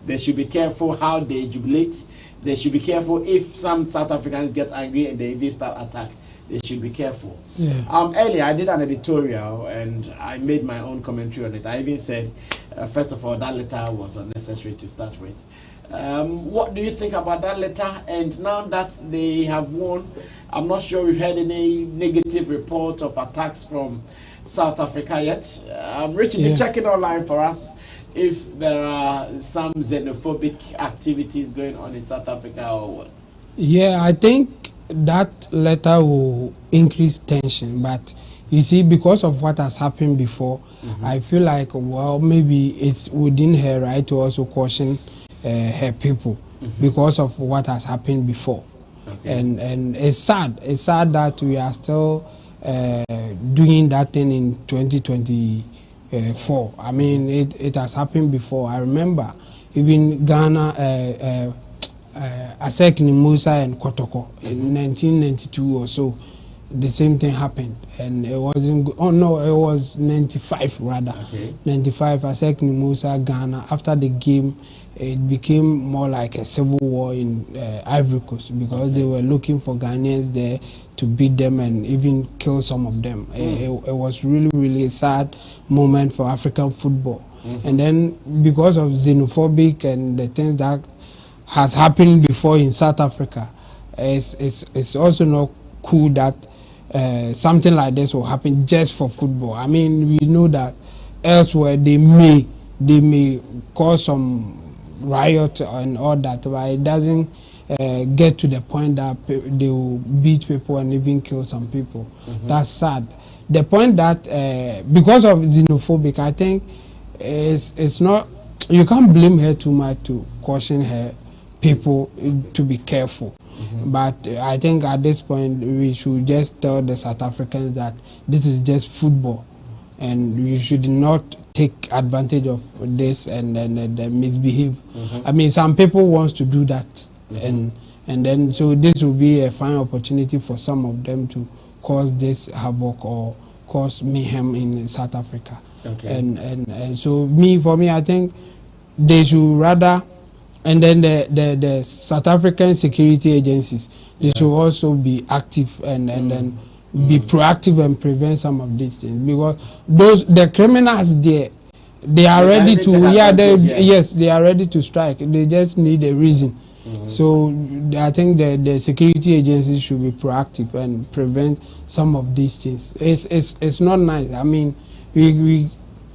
Speaker 5: They should be careful how they jubilate. They should be careful if some South Africans get angry and they even start attack. They should be careful. Earlier, I did an editorial and I made my own commentary on it. I even said, first of all, that letter was unnecessary to start with. What do you think about that letter? And now that they have won, I'm not sure we've had any negative reports of attacks from South Africa yet. Richard, be checking online for us if there are some xenophobic activities going on in South Africa or what.
Speaker 7: Yeah, I think that letter will increase tension, but you see, because of what has happened before, I feel like, well, maybe it's within her right to also caution her people because of what has happened before. And it's sad that we are still doing that thing in 2024. I mean, it has happened before. I remember even Ghana, Asekni Musa and Kotoko in 1992 or so, the same thing happened, and it wasn't. Oh no, it was 95 rather. 95 Asekni Musa Ghana. After the game, it became more like a civil war in Ivory Coast because they were looking for Ghanaians there to beat them and even kill some of them. It was really a sad moment for African football. And then because of xenophobic and the things that has happened before in South Africa, it's also not cool that something like this will happen just for football. I mean, we know that elsewhere they may cause some riot and all that, but it doesn't get to the point that they will beat people and even kill some people. That's sad. The point that because of xenophobic, I think it's not, you can't blame her too much to caution her people to be careful. But I think at this point we should just tell the South Africans that this is just football, and you should not take advantage of this and misbehave. I mean, some people want to do that, and then so this will be a fine opportunity for some of them to cause this havoc or cause mayhem in South Africa.
Speaker 5: Okay.
Speaker 7: And so for me, I think they should rather, and then the South African security agencies, they should also be active and then be proactive and prevent some of these things, because the criminals they are ready to yes, they are ready to strike. They just need a reason. So I think the security agencies should be proactive and prevent some of these things. It's not nice. I mean, we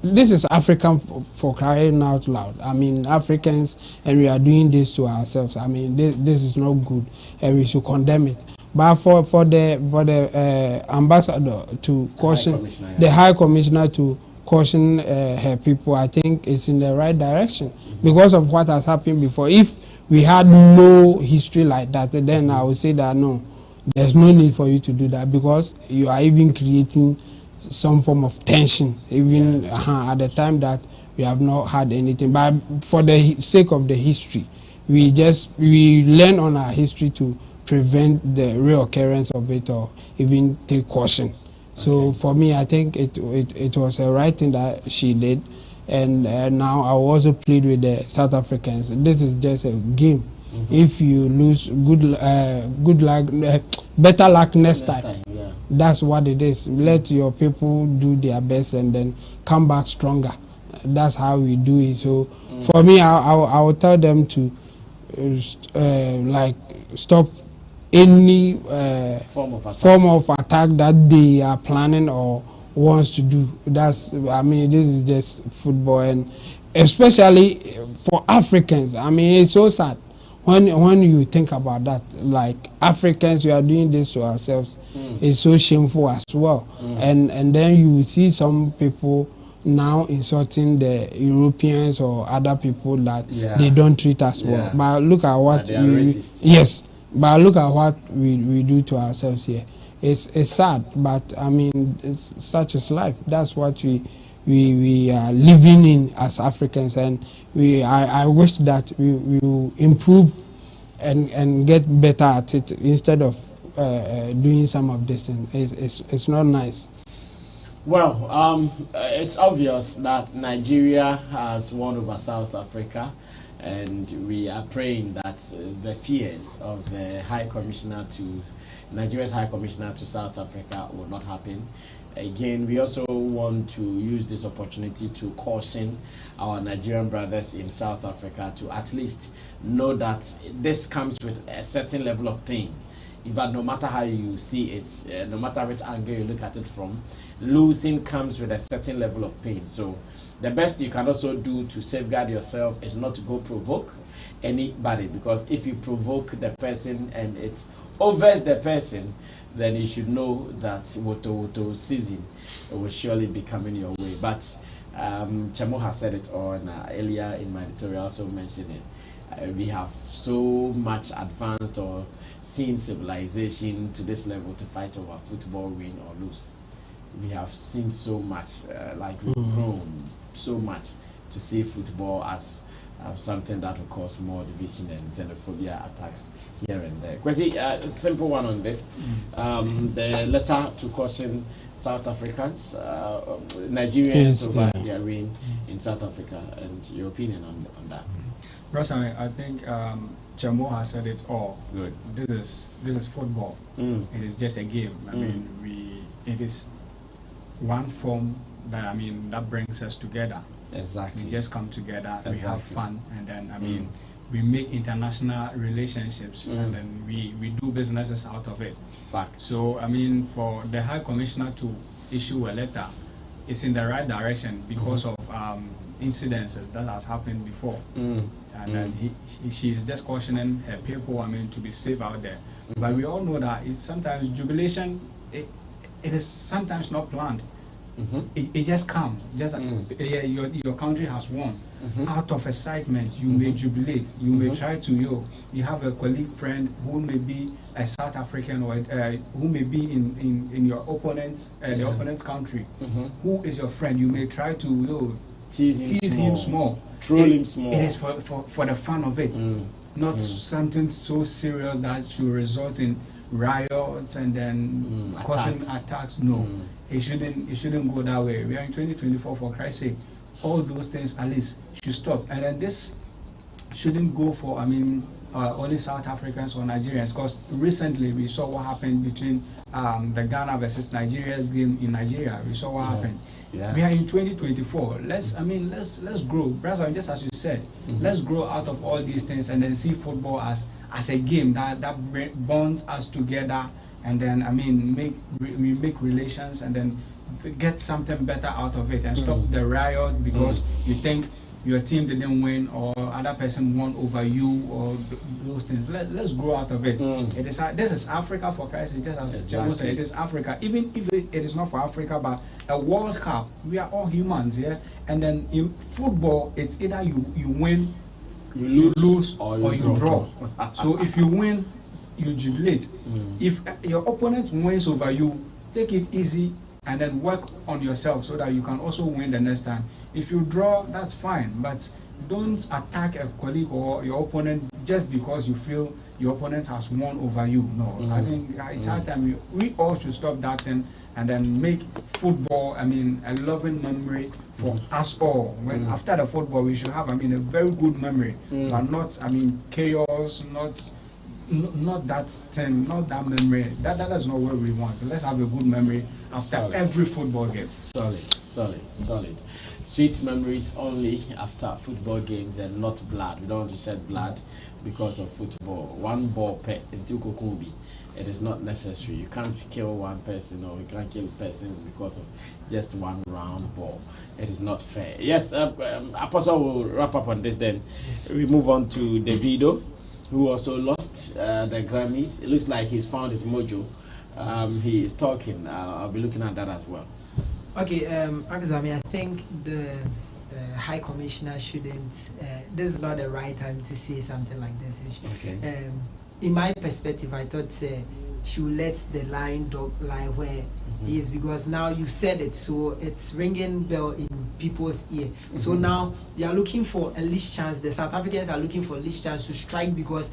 Speaker 7: this is African for crying out loud. I mean, Africans, and we are doing this to ourselves. I mean, this is not good, and we should condemn it. But for the ambassador to caution, the High Commissioner to caution her people, I think it's in the right direction because of what has happened before. If we had no history like that, then I would say that no, there's no need for you to do that, because you are even creating some form of tension, even at the time that we have not had anything. But for the sake of the history, we learn on our history to prevent the reoccurrence of it, or even take caution. So for me, I think it was a right thing that she did, and now I will also plead with the South Africans. This is just a game. If you lose, good luck, better luck next time. That's what it is. Let your people do their best and then come back stronger. That's how we do it. So for me, I will tell them to like stop any form of attack that they are planning or wants to do. I mean, this is just football, and especially for Africans. I mean, it's so sad when you think about that. Like, Africans, we are doing this to ourselves. It's so shameful as well. And then you see some people now insulting the Europeans or other people that they don't treat us well. But look at what but look at what we do to ourselves here. It's sad, but I mean, such is life. That's what we are living in as Africans, and I wish that we will improve and get better at it instead of doing some of this thing. It's not nice.
Speaker 5: Well, it's obvious that Nigeria has won over South Africa, and we are praying that the fears of the Nigeria's High Commissioner to South Africa will not happen. Again, we also want to use this opportunity to caution our Nigerian brothers in South Africa to at least know that this comes with a certain level of pain. Even no matter how you see it, no matter which angle you look at it from, losing comes with a certain level of pain. So the best you can also do to safeguard yourself is not to go provoke anybody, because if you provoke the person and it overs the person, then you should know that Woto season will surely be coming your way. But Chamo has said it on earlier in my editorial, also mentioned it. We have so much advanced or seen civilization to this level to fight over football, win or lose. We have seen so much, like we've grown so much to see football as something that will cause more division and xenophobia attacks here and there. Kwesi, a simple one on this. The letter to caution South Africans, Nigerians over their reign in South Africa, and your opinion on that.
Speaker 8: Ross, I think Chamo has said it all.
Speaker 5: Good.
Speaker 8: This is football. It is just a game. I mean, it is one form that brings us together.
Speaker 5: Exactly.
Speaker 8: We just come together, we have fun, and then we make international relationships, and then we do businesses out of it.
Speaker 5: Fact.
Speaker 8: So for the High Commissioner to issue a letter it's in the right direction because of incidences that has happened before. And then she's just cautioning her people, to be safe out there. But we all know that sometimes jubilation, it is sometimes not planned. It just comes. Your country has won. Out of excitement, you may jubilate. You may try to you have a colleague friend who may be a South African or who may be in your opponent's the opponent's country. Who is your friend? You may try to tease him small, troll him small. It is for the fun of it, not something so serious that should result in riots and then causing attacks. No, it shouldn't go that way. We are in 2024, for Christ's sake. All those things at least should stop, and then this shouldn't go for only South Africans or Nigerians, because recently we saw what happened between the Ghana versus Nigeria game in Nigeria. We saw what happened. Yeah. We are in 2024. Let's grow, brother. Just as you said, let's grow out of all these things and then see football as a game that bonds us together, and then we make relations and then get something better out of it, and stop the riot because you think your team didn't win or other person won over you or those things. Let's grow out of it. This is Africa, for Christ's sake. Just as Jemo said, it is Africa. Even if it is not for Africa, but a World Cup, we are all humans, yeah. And then in football, it's either you win, you lose, or you draw. So if you win, you jubilate. If your opponent wins over you, take it easy and then work on yourself so that you can also win the next time. If you draw, that's fine, but don't attack a colleague or your opponent just because you feel your opponent has won over you. No, I think it's hard time we all should stop that thing and then make football, a loving memory for us all. When after the football, we should have, a very good memory, but not, chaos, not that thing, not that memory. That is not what we want. So let's have a good memory after every football game.
Speaker 5: Solid. Sweet memories only after football games and not blood. We don't want to shed blood because of football. One ball per into Kokumbi. It is not necessary. You can't kill one person or you can't kill persons because of just one round ball. It is not fair. Yes, Apostle will wrap up on this then. We move on to Davido, who also lost the Grammys. It looks like he's found his mojo. He is talking. I'll be looking at that as well.
Speaker 6: Okay, Akazami, I think the High Commissioner shouldn't. This is not the right time to say something like this. Okay. In my perspective, I thought she will let the lying dog lie where he is, because now you said it, so it's ringing bell in people's ear. So now they are looking for a least chance. The South Africans are looking for a least chance to strike because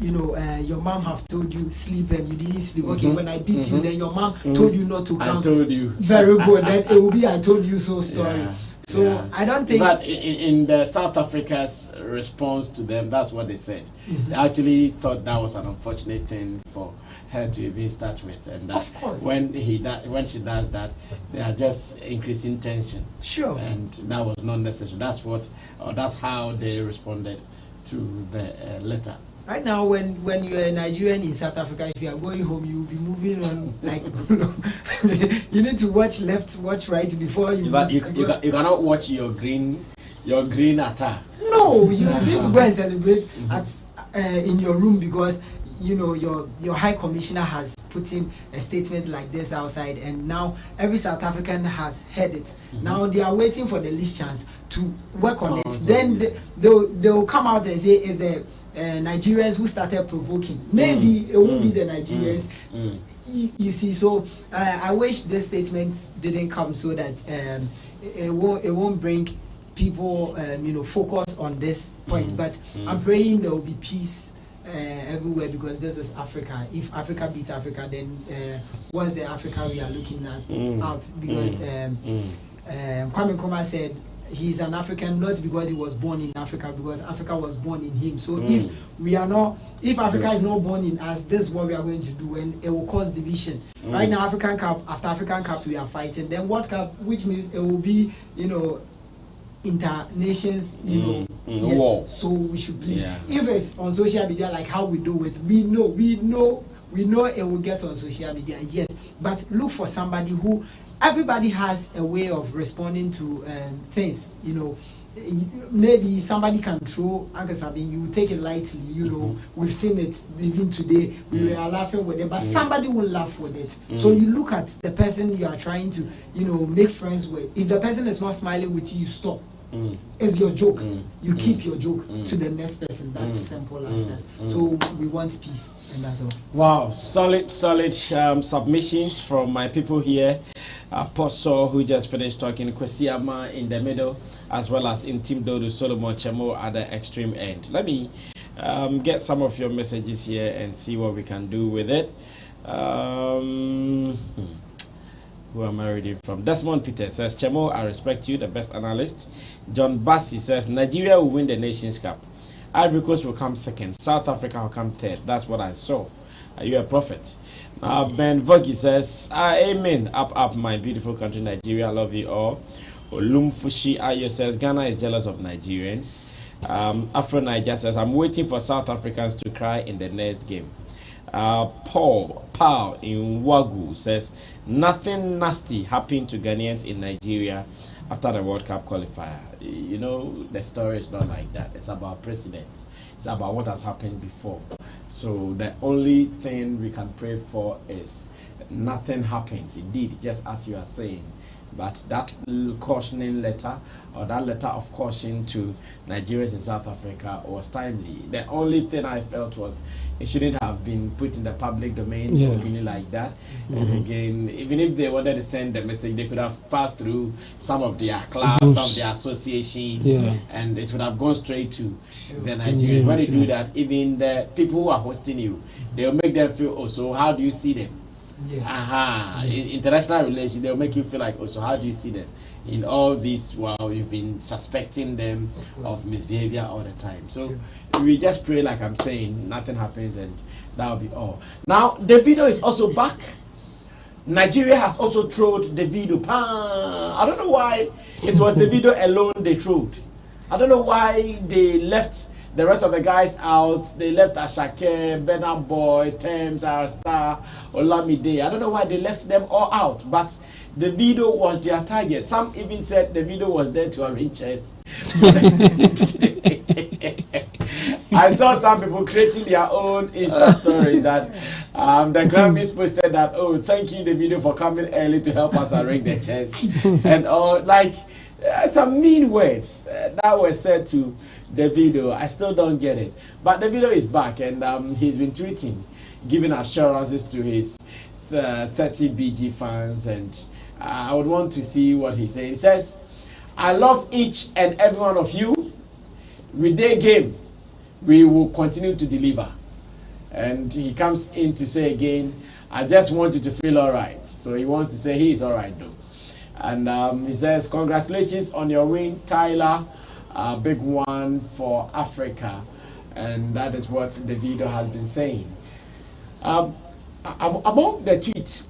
Speaker 6: your mom have told you sleep and you didn't sleep. Okay, when I beat you, then your mom told you not to come.
Speaker 5: I told you.
Speaker 6: Very good. Then it will be I told you so story. Yeah. So I don't think.
Speaker 5: But in the South Africa's response to them, that's what they said. They actually thought that was an unfortunate thing for her to even start with, and that when she does that, they are just increasing tension.
Speaker 6: Sure.
Speaker 5: And that was not necessary. That's how they responded to the letter.
Speaker 6: Right now, when you're a Nigerian in South Africa, if you are going home, you'll be moving on like you need to watch left, watch right before you. But you
Speaker 5: cannot watch your green attack.
Speaker 6: No, you need to go and celebrate in your room, because your High Commissioner has put in a statement like this outside, and now every South African has heard it. Now they are waiting for the least chance to work on it. Then they'll come out and say, is the Nigerians who started provoking. Maybe it won't be the Nigerians. You see, so I wish this statement didn't come, so that it won't bring people focus on this point. But I'm praying there will be peace everywhere, because this is Africa. If Africa beats Africa, then what's the Africa we are looking at out? Because Kwame Nkrumah said he's an African not because he was born in Africa, because Africa was born in him. So if Africa is not born in us, this is what we are going to do, and it will cause division. Right now, African Cup after African Cup we are fighting. Then World Cup, which means it will be inter-nations, yes. So we should please. Yeah. If it's on social media like how we do it, we know it will get on social media, yes. But look for somebody who everybody has a way of responding to things, you know. Maybe somebody can throw Ankasabi, you take it lightly, you know. We've seen it even today. We were laughing with it, but somebody will laugh with it. So you look at the person you are trying to, you know, make friends with. If the person is not smiling with you, you stop. It's your joke. You keep your joke to the next person. That's simple as that. So we want peace, and that's all.
Speaker 5: Wow, solid submissions from my people here. Apostle, who just finished talking, Kwesiama in the middle, as well as Intim Dodo Solomon Chemo at the extreme end. Let me get some of your messages here and see what we can do with it. Who am I reading from? Desmond Peter says, Chemo, I respect you, the best analyst. John Bassi says, Nigeria will win the Nations Cup. Ivory Coast will come second. South Africa will come third. That's what I saw. Are you a prophet? Ben Vogi says, amen. Up, my beautiful country, Nigeria. I love you all. Olumfushi Ayo says, Ghana is jealous of Nigerians. Afro Niger says, I'm waiting for South Africans to cry in the next game. Paul in Wagu says, nothing nasty happened to Ghanaians in Nigeria after the World Cup qualifier. You know, the story is not like that. It's about presidents. It's about what has happened before. So the only thing we can pray for is nothing happens. Indeed, just as you are saying. But that cautioning letter, or that letter of caution to Nigerians in South Africa, was timely. The only thing I felt was it shouldn't have been put in the public domain openly like that. And again, even if they wanted to send the message, they could have passed through some of their clubs, some of their associations, and it would have gone straight to the Nigerians. When you do that, even the people who are hosting you, they'll make them feel, oh, so how do you see them? International relations, they'll make you feel like, oh, so how do you see them in all this while you've been suspecting them of misbehavior all the time? So we just pray, like I'm saying, nothing happens, and that'll be all. Now Davido is also back. Nigeria has also trolled Davido. I don't know why it was Davido alone they trolled. I don't know why they left the rest of the guys out. They left Ashake, Burna Boy, Thames, Arasta, Olamide. I don't know why they left them all out, but the video was their target. Some even said the video was there to arrange chess. I saw some people creating their own Insta story that the Grammys posted that, oh, thank you, the video, for coming early to help us arrange the chess. And all, like, some mean words that were said to the video. I still don't get it, but the video is back, and he's been tweeting, giving assurances to his 30 BG fans, and I would want to see what he says. He says, I love each and every one of you. With their game, we will continue to deliver. And he comes in to say again, I just want you to feel all right. So he wants to say he is all right though. And he says, congratulations on your win, Tyler. Big one for Africa. And that is what the video has been saying. Among the tweets,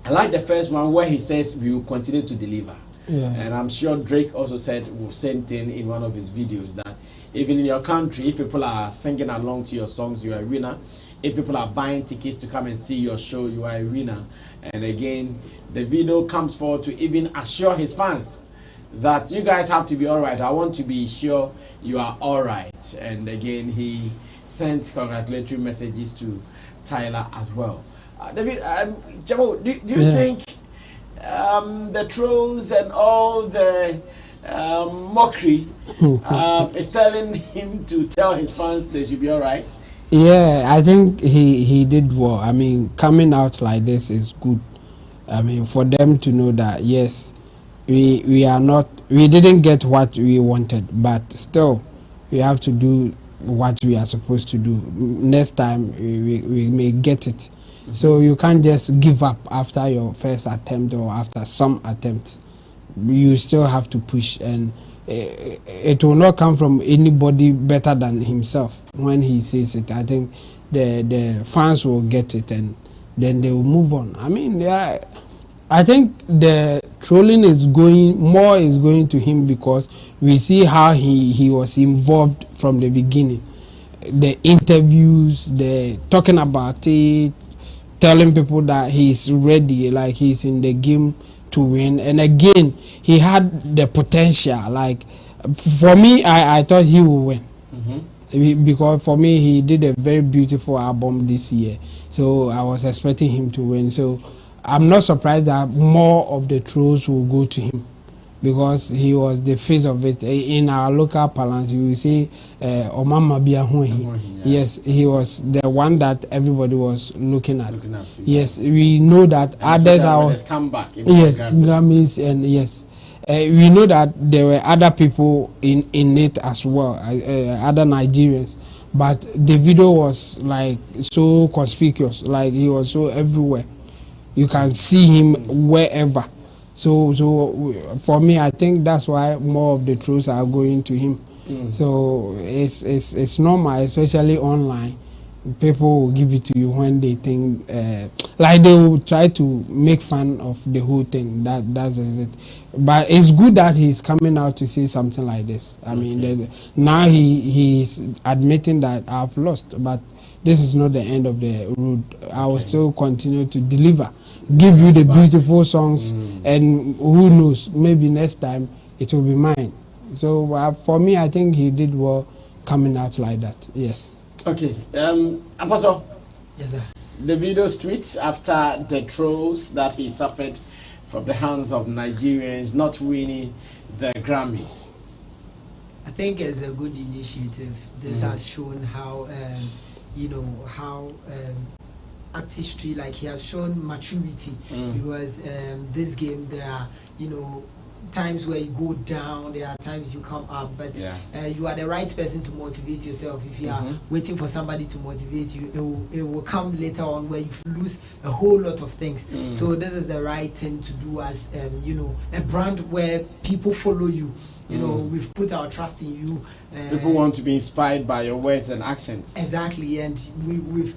Speaker 5: I like the first one where he says we will continue to deliver. And I'm sure Drake also said the same thing in one of his videos, that even in your country, if people are singing along to your songs, you are a winner. If people are buying tickets to come and see your show, you are a winner. And again, the video comes forward to even assure his fans that you guys have to be all right. I want to be sure you are all right. And again, he sent congratulatory messages to Tyler as well. David, Jamo, do you think the trolls and all the mockery is telling him to tell his fans they should be all right?
Speaker 7: Yeah, I think he did well. I mean, coming out like this is good. I mean, for them to know that, yes, we didn't get what we wanted, but still, we have to do what we are supposed to do. Next time, we may get it. So you can't just give up after your first attempt or after some attempts. You still have to push, and it will not come from anybody better than himself. When he says it, I think the fans will get it, and then they will move on. I mean, I think the trolling is going to him because we see how he was involved from the beginning. The interviews, the talking about it, telling people that he's ready, like he's in the game to win. And again, he had the potential. Like, for me, I thought he would win. Because for me, he did a very beautiful album this year. So I was expecting him to win. So I'm not surprised that more of the trolls will go to him, because he was the face of it. In our local parlance, you will say, Omama Biahuhi. Yes, he was the one that everybody was looking at. Yes, we know that others are.
Speaker 5: Come back.
Speaker 7: Yes, Grammys, and yes. We know that there were other people in it as well, other Nigerians, but the video was like so conspicuous, like he was so everywhere. You can see him wherever. So for me, I think that's why more of the trolls are going to him. So it's normal, especially online. People will give it to you when they think, like they will try to make fun of the whole thing. That's it. But it's good that he's coming out to say something like this. I mean, now he's admitting that I've lost, but this is not the end of the road. I will still continue to deliver, give you the beautiful songs, and who knows, maybe next time it will be mine. So for me, I think he did well coming out like that. Yes.
Speaker 5: Okay, Apostle.
Speaker 6: Yes, sir.
Speaker 5: The video tweets after the trolls that he suffered from the hands of Nigerians not winning the Grammys.
Speaker 6: I think it's a good initiative. This has shown how, how artistry, like he has shown maturity, because this game there are, times where you go down, there are times you come up, but you are the right person to motivate yourself. If you are waiting for somebody to motivate you, it will come later on where you lose a whole lot of things. So this is the right thing to do as a brand where people follow you. We've put our trust in you.
Speaker 5: People want to be inspired by your words and actions.
Speaker 6: Exactly, and we've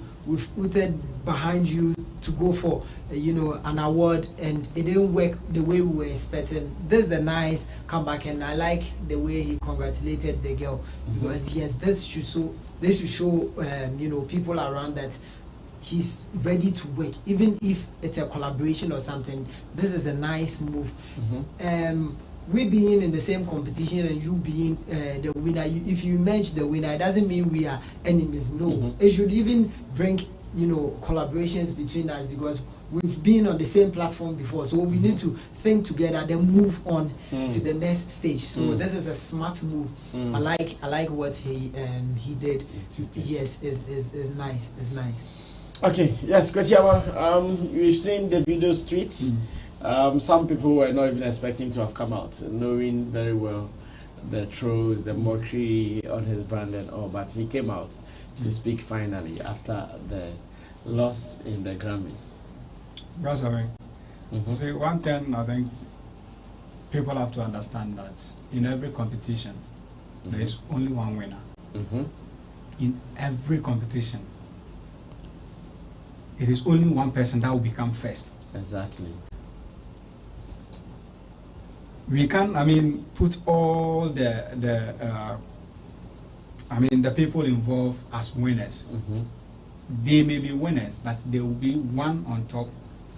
Speaker 6: put it behind you to go for an award, and it didn't work the way we were expecting. This is a nice comeback, and I like the way he congratulated the girl, because yes, this should show people around that he's ready to work, even if it's a collaboration or something. This is a nice move. We being in the same competition and you being the winner, if you mention the winner, it doesn't mean we are enemies. No, it should even bring collaborations between us, because we've been on the same platform before. So we need to think together, then move on to the next stage. So this is a smart move. I like what he did. Yes, is nice. It's nice.
Speaker 5: Okay, yes, Kwesiawa, we've seen the video tweets. Some people were not even expecting to have come out, knowing very well the trolls, the mockery on his brand and all, but he came out to speak finally after the loss in the Grammys.
Speaker 8: That's right. See, one thing I think people have to understand, that in every competition there is only one winner. In every competition, it is only one person that will become first.
Speaker 5: Exactly.
Speaker 8: We can, put all the people involved as winners. They may be winners, but there will be one on top,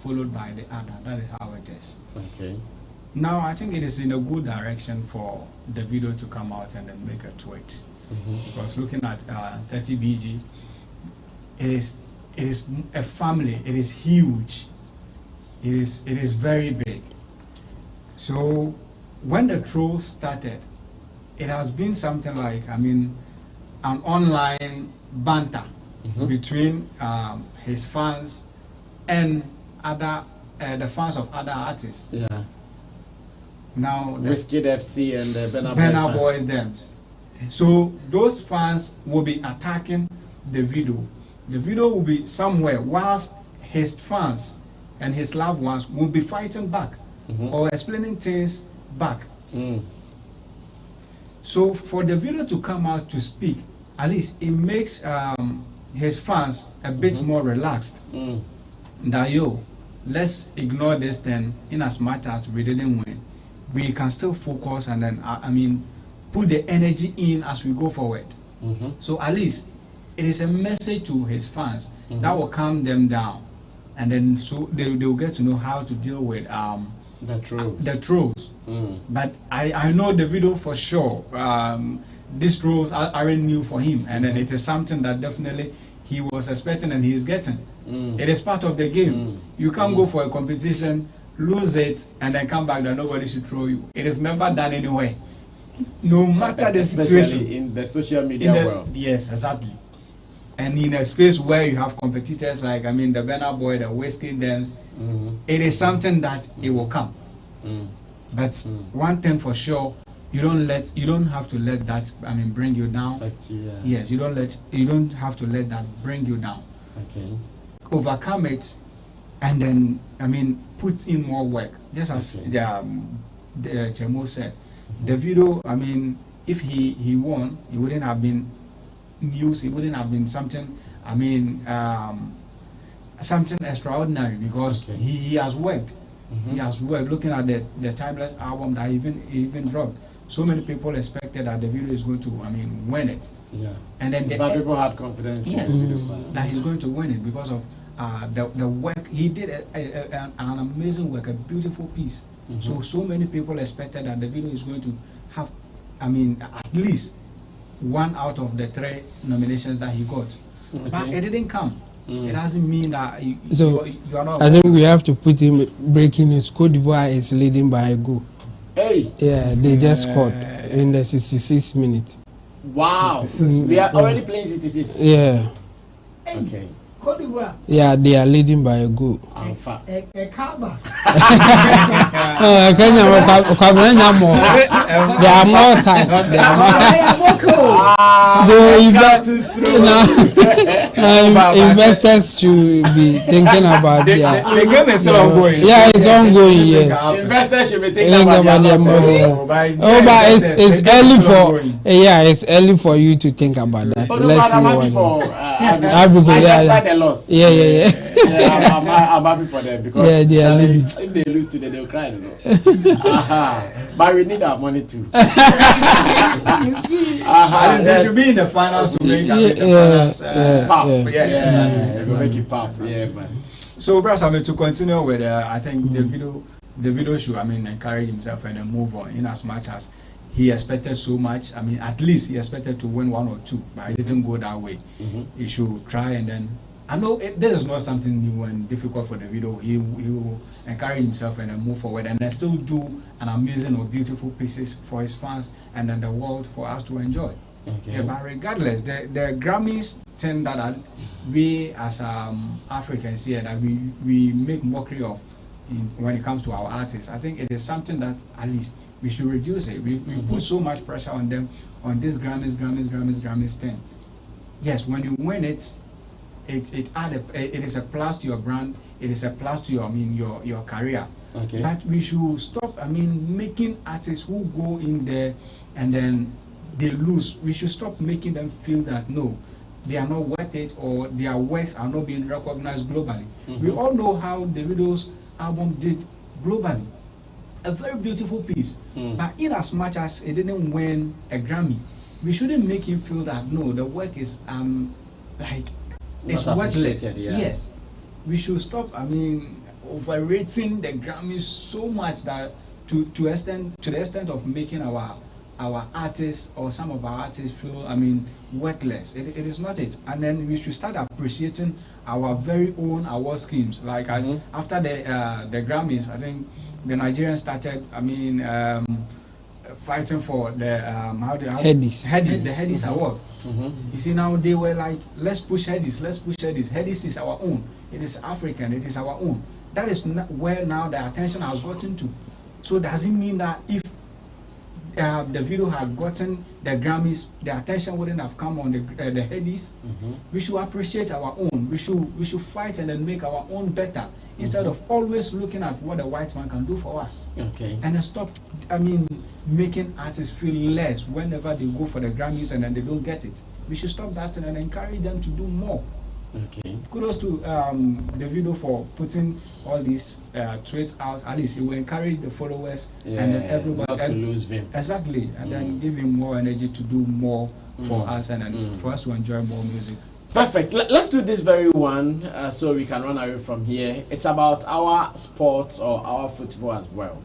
Speaker 8: followed by the other. That is how it is. Okay. Now, I think it is in a good direction for the video to come out and then make a tweet. Because looking at 30BG, it is a family. It is huge. It is very big. So when the trolls started, it has been something like, an online banter between his fans and the fans of other artists. Yeah. Now,
Speaker 5: Wizkid FC and the
Speaker 8: Burna Boy them. So those fans will be attacking the video. The video will be somewhere, whilst his fans and his loved ones will be fighting back. Or explaining things back. So for the video to come out to speak, at least it makes his fans a bit more relaxed. That let's ignore this thing. In as much as we didn't win, we can still focus and then put the energy in as we go forward. So at least it is a message to his fans that will calm them down, and then so they will get to know how to deal with
Speaker 5: The trolls.
Speaker 8: The trolls. But I know the video for sure. These trolls aren't new for him, and then it is something that definitely he was expecting and he is getting. It is part of the game. You can't go for a competition, lose it, and then come back that nobody should throw you. It is never done anywhere. No matter the situation.
Speaker 5: In the social media world.
Speaker 8: Yes, exactly. And in a space where you have competitors like, I mean, the Burna Boy, the Whiskey Dance, it is something that it will come. But one thing for sure, you don't have to let that, I mean, bring you down. Yes, you don't have to let that bring you down.
Speaker 5: Okay.
Speaker 8: Overcome it, and then, I mean, put in more work. Just as the Chemo said, the video, I mean, if he won, it wouldn't have been news. It wouldn't have been something, I mean, something extraordinary, because he has worked. He has worked. Looking at the Timeless album that he even dropped, so many people expected that the video is going to, I mean, win it. Yeah. And then
Speaker 5: people had confidence.
Speaker 8: Yes, that he's going to win it because of the work he did. An amazing work, a beautiful piece. So many people expected that the video is going to have, I mean, at least 1 out of the 3 nominations that he got. But it didn't come. It doesn't mean that you are not.
Speaker 7: I think we have to put him breaking news. Cote d'Ivoire is leading by a goal.
Speaker 5: Hey.
Speaker 7: Yeah, they just scored in the 66th minute.
Speaker 5: Wow. We are already playing 66.
Speaker 7: Yeah.
Speaker 5: Okay.
Speaker 6: Cote d'Ivoire.
Speaker 7: Yeah, they are leading by a goal.
Speaker 6: Kaba.
Speaker 7: Kenya, they are more times. They are more. Investors should be thinking about
Speaker 8: the game is still ongoing.
Speaker 7: Yeah, it's ongoing. Yeah.
Speaker 5: Investors should be thinking about their
Speaker 7: money. But it's early for it's early for you to think about that. Let's see.
Speaker 5: Loss.
Speaker 7: Yeah.
Speaker 5: I'm happy for them because
Speaker 7: they are
Speaker 5: if they lose today, they'll cry. But we need our money too.
Speaker 8: You see, they should be in the finals to make pop.
Speaker 5: We'll make it pop. Yeah, man.
Speaker 8: So, Brass, I mean, to continue with, I think the video should, I mean, encourage himself and then move on. In as much as he expected so much, I mean, at least he expected to win 1 or 2, but it didn't go that way. He should try, and then I know this is not something new and difficult for the video. He will encourage himself and then move forward, and then still do an amazing or beautiful pieces for his fans and then the world for us to enjoy. Okay. Yeah, but regardless, the Grammys thing that we as Africans here that we make mockery of when it comes to our artists, I think it is something that at least we should reduce it. We put so much pressure on them on this Grammys thing. Yes, when you win it. It is a plus to your brand. It is a plus to your career. Okay. But we should stop. I mean, making artists who go in there and then they lose. We should stop making them feel that no, they are not worth it, or their works are not being recognized globally. We all know how Davido's album did globally. A very beautiful piece. But in as much as it didn't win a Grammy, we shouldn't make him feel that no, the work is like. It's worthless. Yes, we should stop. I mean, overrating the Grammys so much that to the extent of making our artists or some of our artists feel, I mean, worthless. It is not it. And then we should start appreciating our very own award schemes. Like after the Grammys, I think the Nigerians started. I mean. Fighting for the
Speaker 7: Headies.
Speaker 8: The Headies award. You see, now they were like, let's push Headies. Headies is our own. It is African. It is our own. That is not where now the attention has gotten to. So does it mean that if the video had gotten the Grammys, the attention wouldn't have come on the Headies? We should appreciate our own. We should fight and then make our own better instead of always looking at what the white man can do for us. Okay. And then stop. I mean, making artists feel less whenever they go for the Grammys and then they don't get it. We should stop that and then encourage them to do more. Okay. Kudos to the video for putting all these tweets out. At least it will encourage the followers and then everybody
Speaker 5: not to lose him.
Speaker 8: Exactly, and then give him more energy to do more for us and then for us to enjoy more music.
Speaker 5: Perfect. Let's do this very one so we can run away from here. It's about our sports or our football as well.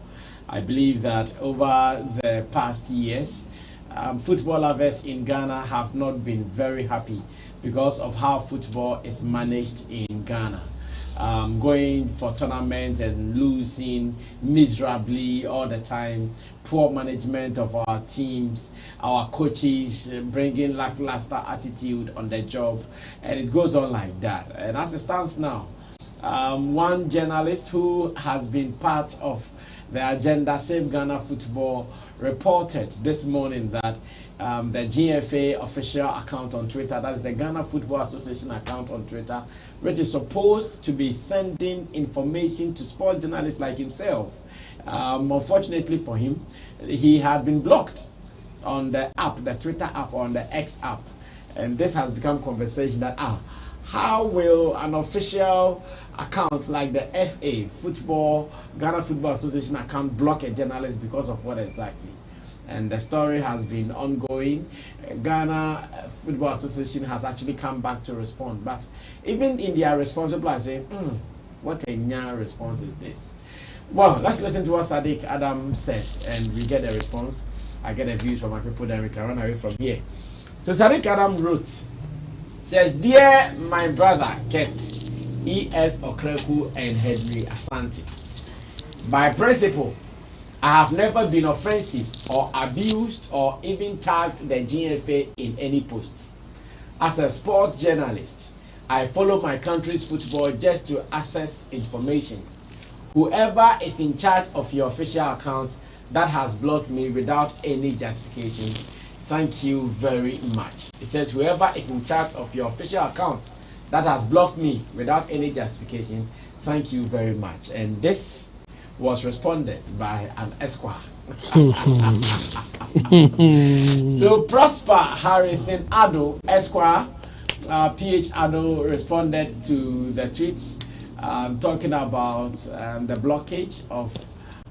Speaker 5: I believe that over the past years, football lovers in Ghana have not been very happy because of how football is managed in Ghana. Going for tournaments and losing miserably all the time, poor management of our teams, our coaches bringing lackluster attitude on the job, and it goes on like that. And as it stands now, one journalist who has been part of the agenda Save Ghana Football reported this morning that the GFA official account on Twitter, that's the Ghana Football Association account on Twitter, which is supposed to be sending information to sports journalists like himself. Unfortunately for him, he had been blocked on the app, the Twitter app, on the X app. And this has become conversation that, how will an official account like the FA, Ghana Football Association account, block a journalist because of what exactly? And the story has been ongoing. Ghana Football Association has actually come back to respond. But even in their response, people are saying, what a young response is this? Well, let's listen to what Sadiq Adam said, and we get a response. I get a view from my people, then we can run away from here. So Sadiq Adam wrote, says, "Dear my brother, Ket, E.S. Okreku and Henry Asante, by principle, I have never been offensive or abused or even tagged the GFA in any post. As a sports journalist, I follow my country's football just to access information. Whoever is in charge of your official account that has blocked me without any justification, thank you very much." It says, whoever is in charge of your official account that has blocked me without any justification, thank you very much. And this was responded by an Esquire. So Prosper Harrison Ado, Esquire, PH Ado, responded to the tweet talking about the blockage of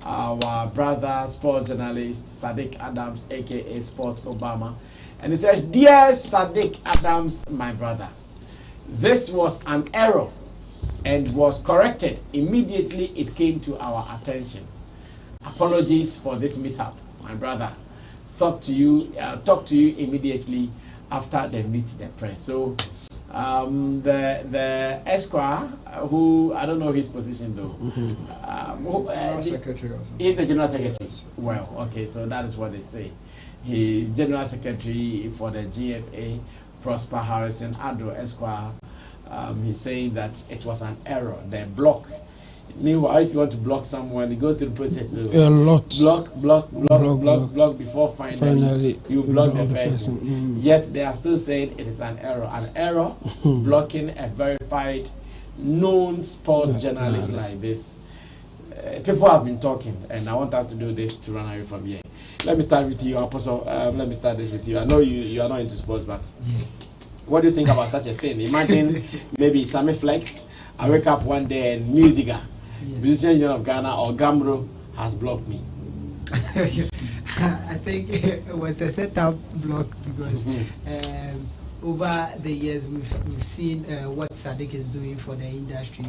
Speaker 5: our brother sports journalist Sadiq Adams, aka Sports Obama. And it says, "Dear Sadiq Adams, my brother, this was an error and was corrected immediately it came to our attention. Apologies for this mishap, my brother. Talk to you immediately after they meet the press." So the Esquire, who I don't know his position though,
Speaker 8: Secretary or something.
Speaker 5: he's the general secretary. Well, okay, so that is what they say. He general secretary for the GFA, Prosper Harrison Ado Esquire. He's saying that it was an error. The block. Meanwhile, if you want to block someone, it goes through the process.
Speaker 7: A lot.
Speaker 5: Block before finally you block the person. Yet they are still saying it is an error. An error blocking a verified, known sports journalist like this. People have been talking, and I want us to do this to run away from here. Let me start with you, Apostle. Let me start this with you. I know you are not into sports, but what do you think about such a thing? Imagine maybe Sammy Flex. I wake up one day and Musica, Musician Union of Ghana or Gamro has blocked me.
Speaker 6: I think it was a setup block because over the years we've seen what Sadiq is doing for the industry.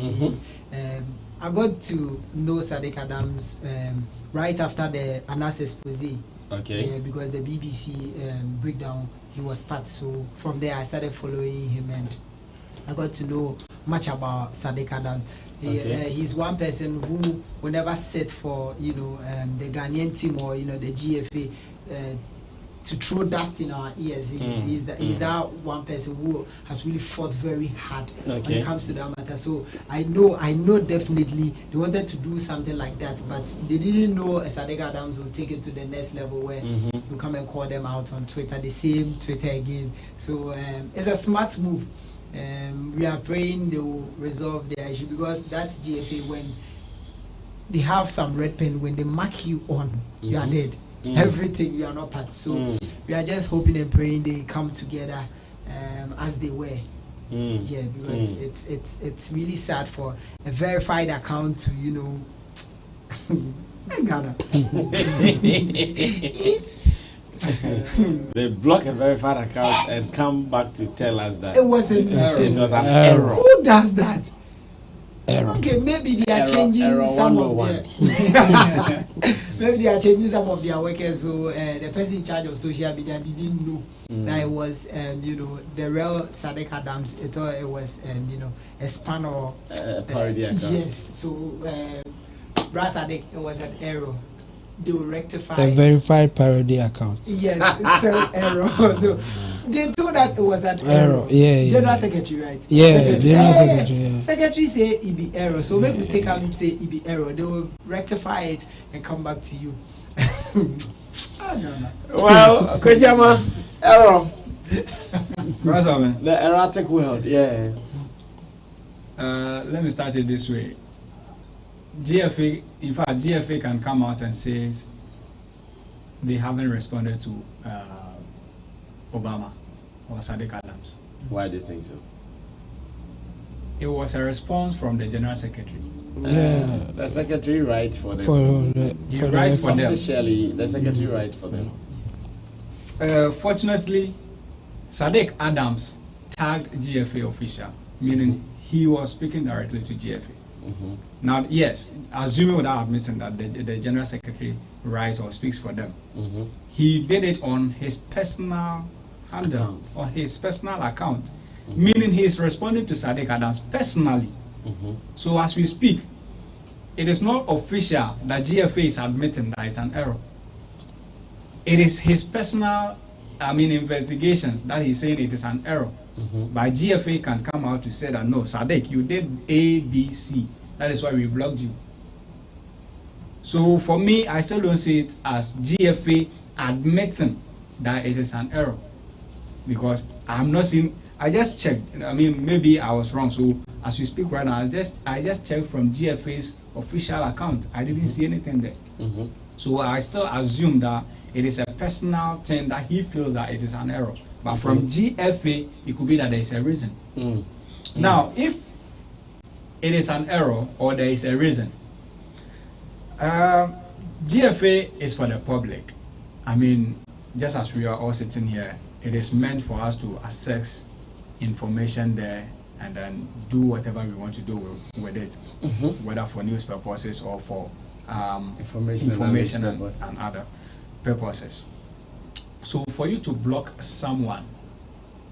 Speaker 6: I got to know Sadiq Adams right after the Anas expose.
Speaker 5: Okay.
Speaker 6: Because the BBC breakdown, he was part. So from there I started following him and I got to know much about Sadiq Adam. He's one person who will never set for the Ghanaian team or the GFA to throw dust in our ears. He's that one person who has really fought very hard when it comes to that matter. So I know definitely they wanted to do something like that, but they didn't know Sadiq Adams will take it to the next level where you come and call them out on Twitter, the same Twitter again. So it's a smart move. We are praying they will resolve their issue because that's GFA. When they have some red pen, when they mark you on, you are dead. Everything, you are not part. So we are just hoping and praying they come together as they were. Because it's really sad for a verified account to
Speaker 5: They block a verified account and come back to tell us that
Speaker 6: It was an
Speaker 5: it was an
Speaker 7: error.
Speaker 5: error.
Speaker 6: Who does that?
Speaker 7: Error.
Speaker 6: Okay, maybe they are
Speaker 5: Error-
Speaker 6: changing
Speaker 5: error
Speaker 6: some of
Speaker 5: 101.
Speaker 6: maybe they are changing some of their workers. So the person in charge of social media didn't know that it was, the real Sadek Adams. It thought it was, a span or
Speaker 5: Parody account.
Speaker 6: yes. So, Brad Sadek, it was an error. They will rectify.
Speaker 7: A
Speaker 6: it.
Speaker 7: verified parody account.
Speaker 6: Yes, it's still error. So they told us it was an error.
Speaker 7: Yeah,
Speaker 6: General
Speaker 7: yeah.
Speaker 6: Secretary, right?
Speaker 7: Yeah,
Speaker 6: Secretary.
Speaker 7: General
Speaker 6: Yeah.
Speaker 7: Secretary, yeah.
Speaker 6: Secretary say it be error. So maybe we take out say it be error. They will rectify it and come back to you.
Speaker 5: Well, Kwesiama, error.
Speaker 8: Brother, man,
Speaker 5: The erratic world, yeah.
Speaker 8: let me start it this way. GFA, in fact, GFA can come out and say they haven't responded to Obama or Sadiq Adams.
Speaker 5: Why do you think so?
Speaker 8: It was a response from the General Secretary.
Speaker 7: Yeah.
Speaker 5: The secretary writes for them.
Speaker 8: He
Speaker 7: For
Speaker 8: writes
Speaker 7: the
Speaker 8: for them.
Speaker 5: Officially, the secretary writes for them.
Speaker 8: Fortunately, Sadiq Adams tagged GFA official, meaning he was speaking directly to GFA. Now, yes, assuming without admitting that the General Secretary writes or speaks for them, he did it on his personal handle,
Speaker 5: Account.
Speaker 8: on his personal account, meaning he is responding to Sadiq Adams personally. So as we speak, it is not official that GFA is admitting that it's an error. It is his personal, investigations that he's saying it is an error. But GFA can come out to say that no, Sadiq, you did A, B, C. That is why we blocked you. So for me, I still don't see it as GFA admitting that it is an error, because I'm not seeing. I just checked. Maybe I was wrong. So as we speak right now, I just checked from GFA's official account. I didn't see anything there. So I still assume that it is a personal thing that he feels that it is an error. But from GFA, it could be that there is a reason. Now, if it is an error or there is a reason, GFA is for the public. Just as we are all sitting here, it is meant for us to access information there and then do whatever we want to do with it, whether for news purposes or for information and other purposes. So for you to block someone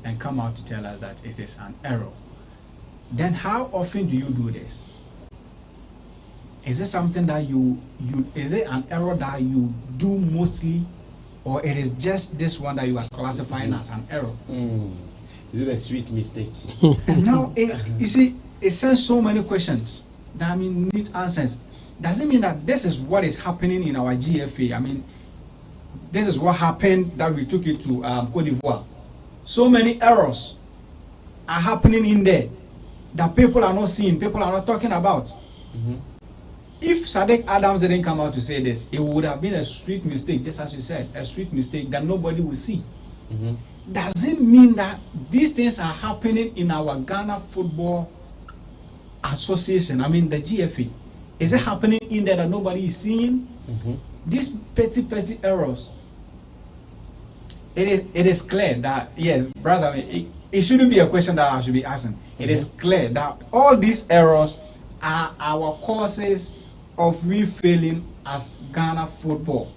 Speaker 8: and come out to tell us that it is an error, then how often do you do this? Is it something that is it an error that you do mostly, or it is just this one that you are classifying as an error?
Speaker 5: Is it a sweet mistake?
Speaker 8: And now, you see, it sends so many questions that need answers. Does it mean that this is what is happening in our GFA? This is what happened that we took it to Cote d'Ivoire. So many errors are happening in there that people are not seeing, people are not talking about. If Sadiq Adams didn't come out to say this, it would have been a sweet mistake, just as you said, a sweet mistake that nobody will see. Does it mean that these things are happening in our Ghana Football Association? The GFA. Is it happening in there that nobody is seeing? These petty errors. It is clear that, yes, brother, it shouldn't be a question that I should be asking. It is clear that all these errors are our causes of refailing as Ghana football.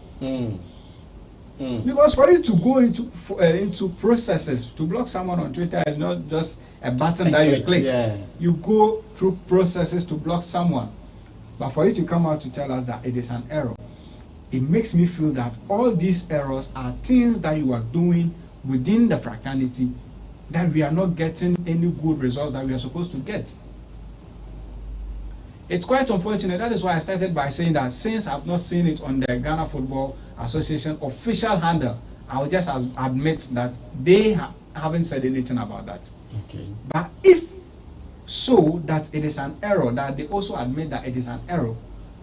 Speaker 8: Because for you to go into processes to block someone on Twitter is not just a button that you click. You go through processes to block someone. But for you to come out to tell us that it is an error, it makes me feel that all these errors are things that you are doing within the fraternity that we are not getting any good results that we are supposed to get. It's quite unfortunate. That is why I started by saying that since I've not seen it on the Ghana Football Association official handle, I will just admit that they haven't said anything about that. But if so that it is an error, that they also admit that it is an error,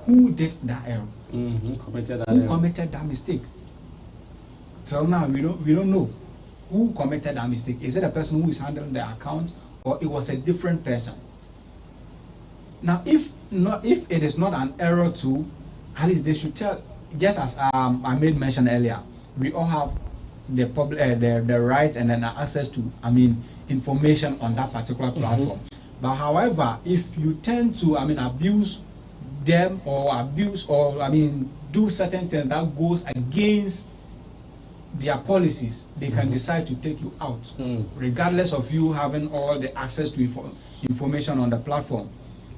Speaker 8: who did that error? Who committed that mistake? Till now, we don't know who committed that mistake. Is it a person who is handling the account, or it was a different person? Now, if it is not an error too, at least they should tell. Just as I made mention earlier, we all have the public, the rights and then access to, I mean, information on that particular platform. But however, if you tend to, I mean, abuse them or I mean, do certain things that goes against their policies, they can decide to take you out, regardless of you having all the access to information on the platform.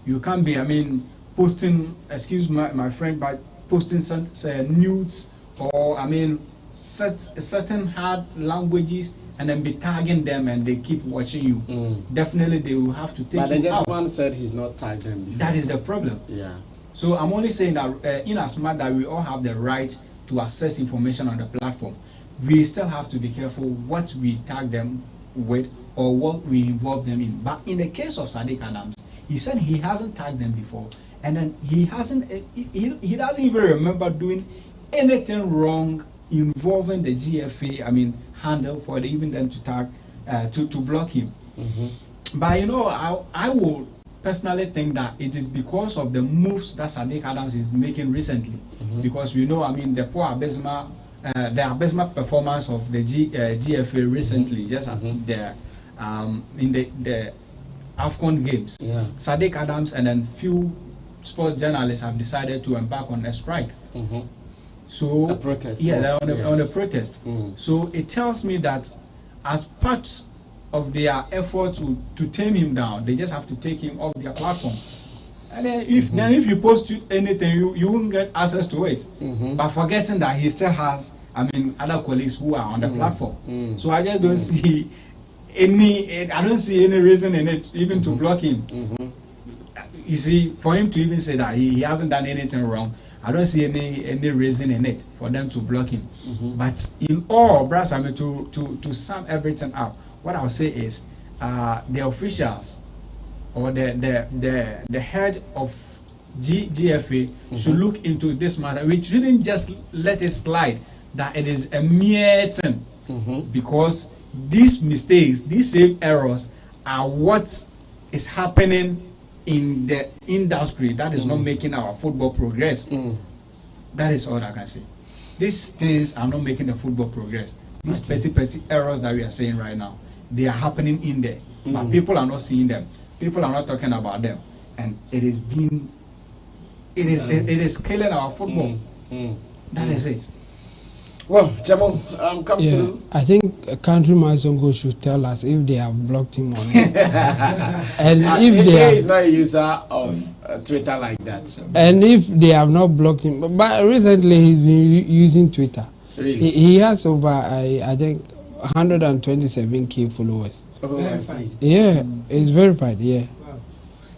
Speaker 8: You can't be, I mean, posting, excuse my friend, but posting some nudes or, I mean, certain hard languages and then be tagging them and they keep watching you. Definitely they will have to take you out.
Speaker 5: But the gentleman said he's not tagged them before.
Speaker 8: That is the problem.
Speaker 5: Yeah.
Speaker 8: So I'm only saying that in as much that we all have the right to access information on the platform, we still have to be careful what we tag them with or what we involve them in. But in the case of Sadiq Adams, he said he hasn't tagged them before, and then he doesn't even remember doing anything wrong involving the GFA, I mean, handle for even them to tag, to block him. But you know, I will personally think that it is because of the moves that Sadiq Adams is making recently. Because we know, I mean, the poor abysmal, the abysmal performance of the GFA recently, just in the AFCON games. Sadiq Adams and then few sports journalists have decided to embark on a strike. So
Speaker 5: a protest.
Speaker 8: Yeah, on a protest. So it tells me that as part of their effort to tame him down, they just have to take him off their platform. And then if you post anything, you won't get access to it. But forgetting that he still has, I mean, other colleagues who are on the platform. So I just don't see any reason in it even to block him. You see, for him to even say that he hasn't done anything wrong, I don't see any reason in it for them to block him. But in all, brass, I mean, to sum everything up, what I'll say is the officials or the head of GFA should look into this matter. We shouldn't just let it slide that it is a mere thing, because these mistakes, these same errors are what is happening in the industry that is not making our football progress. That is all I can say. These things are not making the football progress. These petty errors that we are saying right now, they are happening in there, but people are not seeing them. People are not talking about them, and it is killing our football. That is it.
Speaker 5: Well, Jamal, come through.
Speaker 7: I think Countryman Zongo should tell us if they have blocked him or not. And if they
Speaker 5: is not a user of Twitter like that.
Speaker 7: And if they have not blocked him, but recently he's been using Twitter.
Speaker 5: Really?
Speaker 7: He has over, I think, 127k followers. Yeah, it's verified. Yeah. Wow.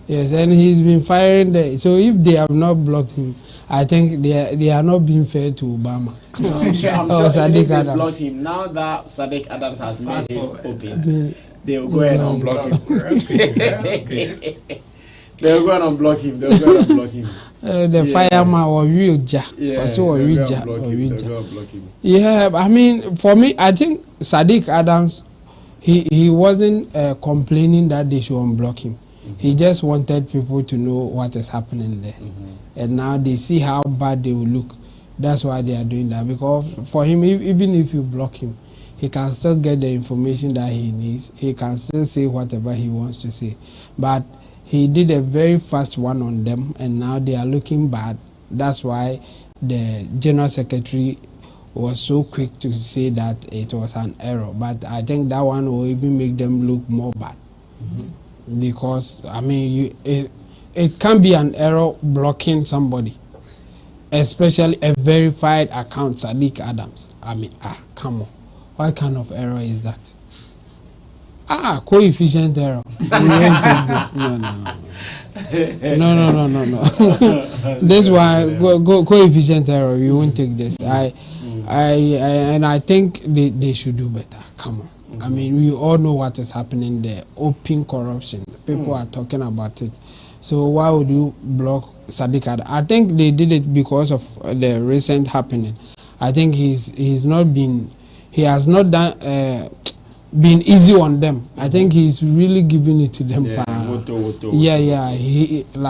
Speaker 7: Yes, and he's been firing so if they have not blocked him, I think they are not being fair to Obama.
Speaker 5: I'm sure
Speaker 7: Sadiq Adams.
Speaker 5: Block him. Now that Sadiq Adams has made his open, they will go ahead and unblock him. They'll go and unblock him. The fireman or
Speaker 7: Yeah, I mean, for me, I think Sadiq Adams, he wasn't complaining that they should unblock him. He just wanted people to know what is happening there. And now they see how bad they will look. That's why they are doing that. Because for him, even if you block him, he can still get the information that he needs. He can still say whatever he wants to say. But he did a very fast one on them, and now they are looking bad. That's why the General Secretary was so quick to say that it was an error. But I think that one will even make them look more bad. Because, I mean, it can be an error blocking somebody, especially a verified account, Sadiq Adams. I mean, come on. What kind of error is that? Coefficient error. We won't take this. No. This one, coefficient error. We won't take this. I think they should do better. Come on. I mean, we all know what is happening there. Open corruption. People are talking about it. So why would you block Sadiq Adams? I think they did it because of the recent happening. I think he has not done been easy on them. I think he's really giving it to them.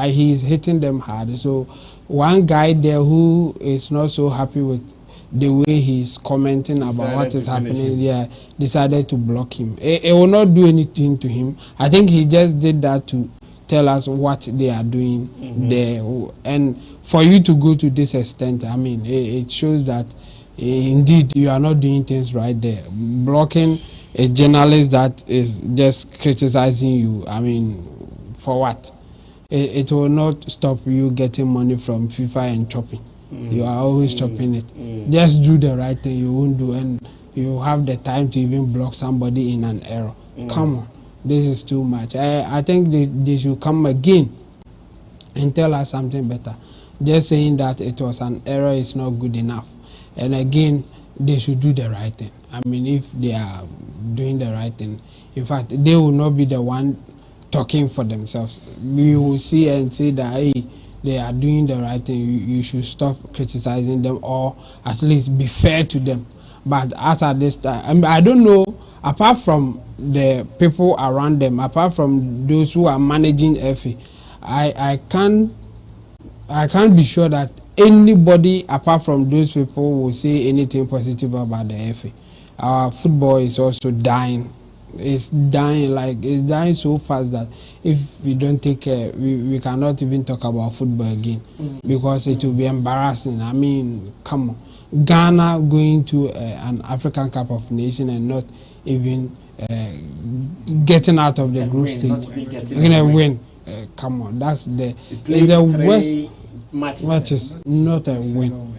Speaker 7: He's hitting them hard. So one guy there who is not so happy with the way he's commenting about what is happening, decided to block him. It will not do anything to him. I think he just did that to tell us what they are doing there. And for you to go to this extent, I mean, it shows that indeed you are not doing things right there. Blocking a journalist that is just criticizing you, I mean, for what? It will not stop you getting money from FIFA and chopping. You are always chopping it. Just do the right thing, you won't do, and you have the time to even block somebody in an error. Come on, this is too much. I think they should come again and tell us something better. Just saying that it was an error is not good enough. And again, they should do the right thing. I mean, if they are doing the right thing, in fact, they will not be the one talking for themselves. We will see and say that, hey, they are doing the right thing. You should stop criticizing them, or at least be fair to them. But as at this time, I mean, I don't know, apart from the people around them, apart from those who are managing FA, I can't be sure that anybody apart from those people will say anything positive about the FA. Our football is also dying. It's dying so fast that if we don't take care, we cannot even talk about football again, because it will be embarrassing. I mean, come on, Ghana going to an African Cup of Nations and not even getting out of the group stage. We're gonna win. Come on, that's the worst matches, not a win.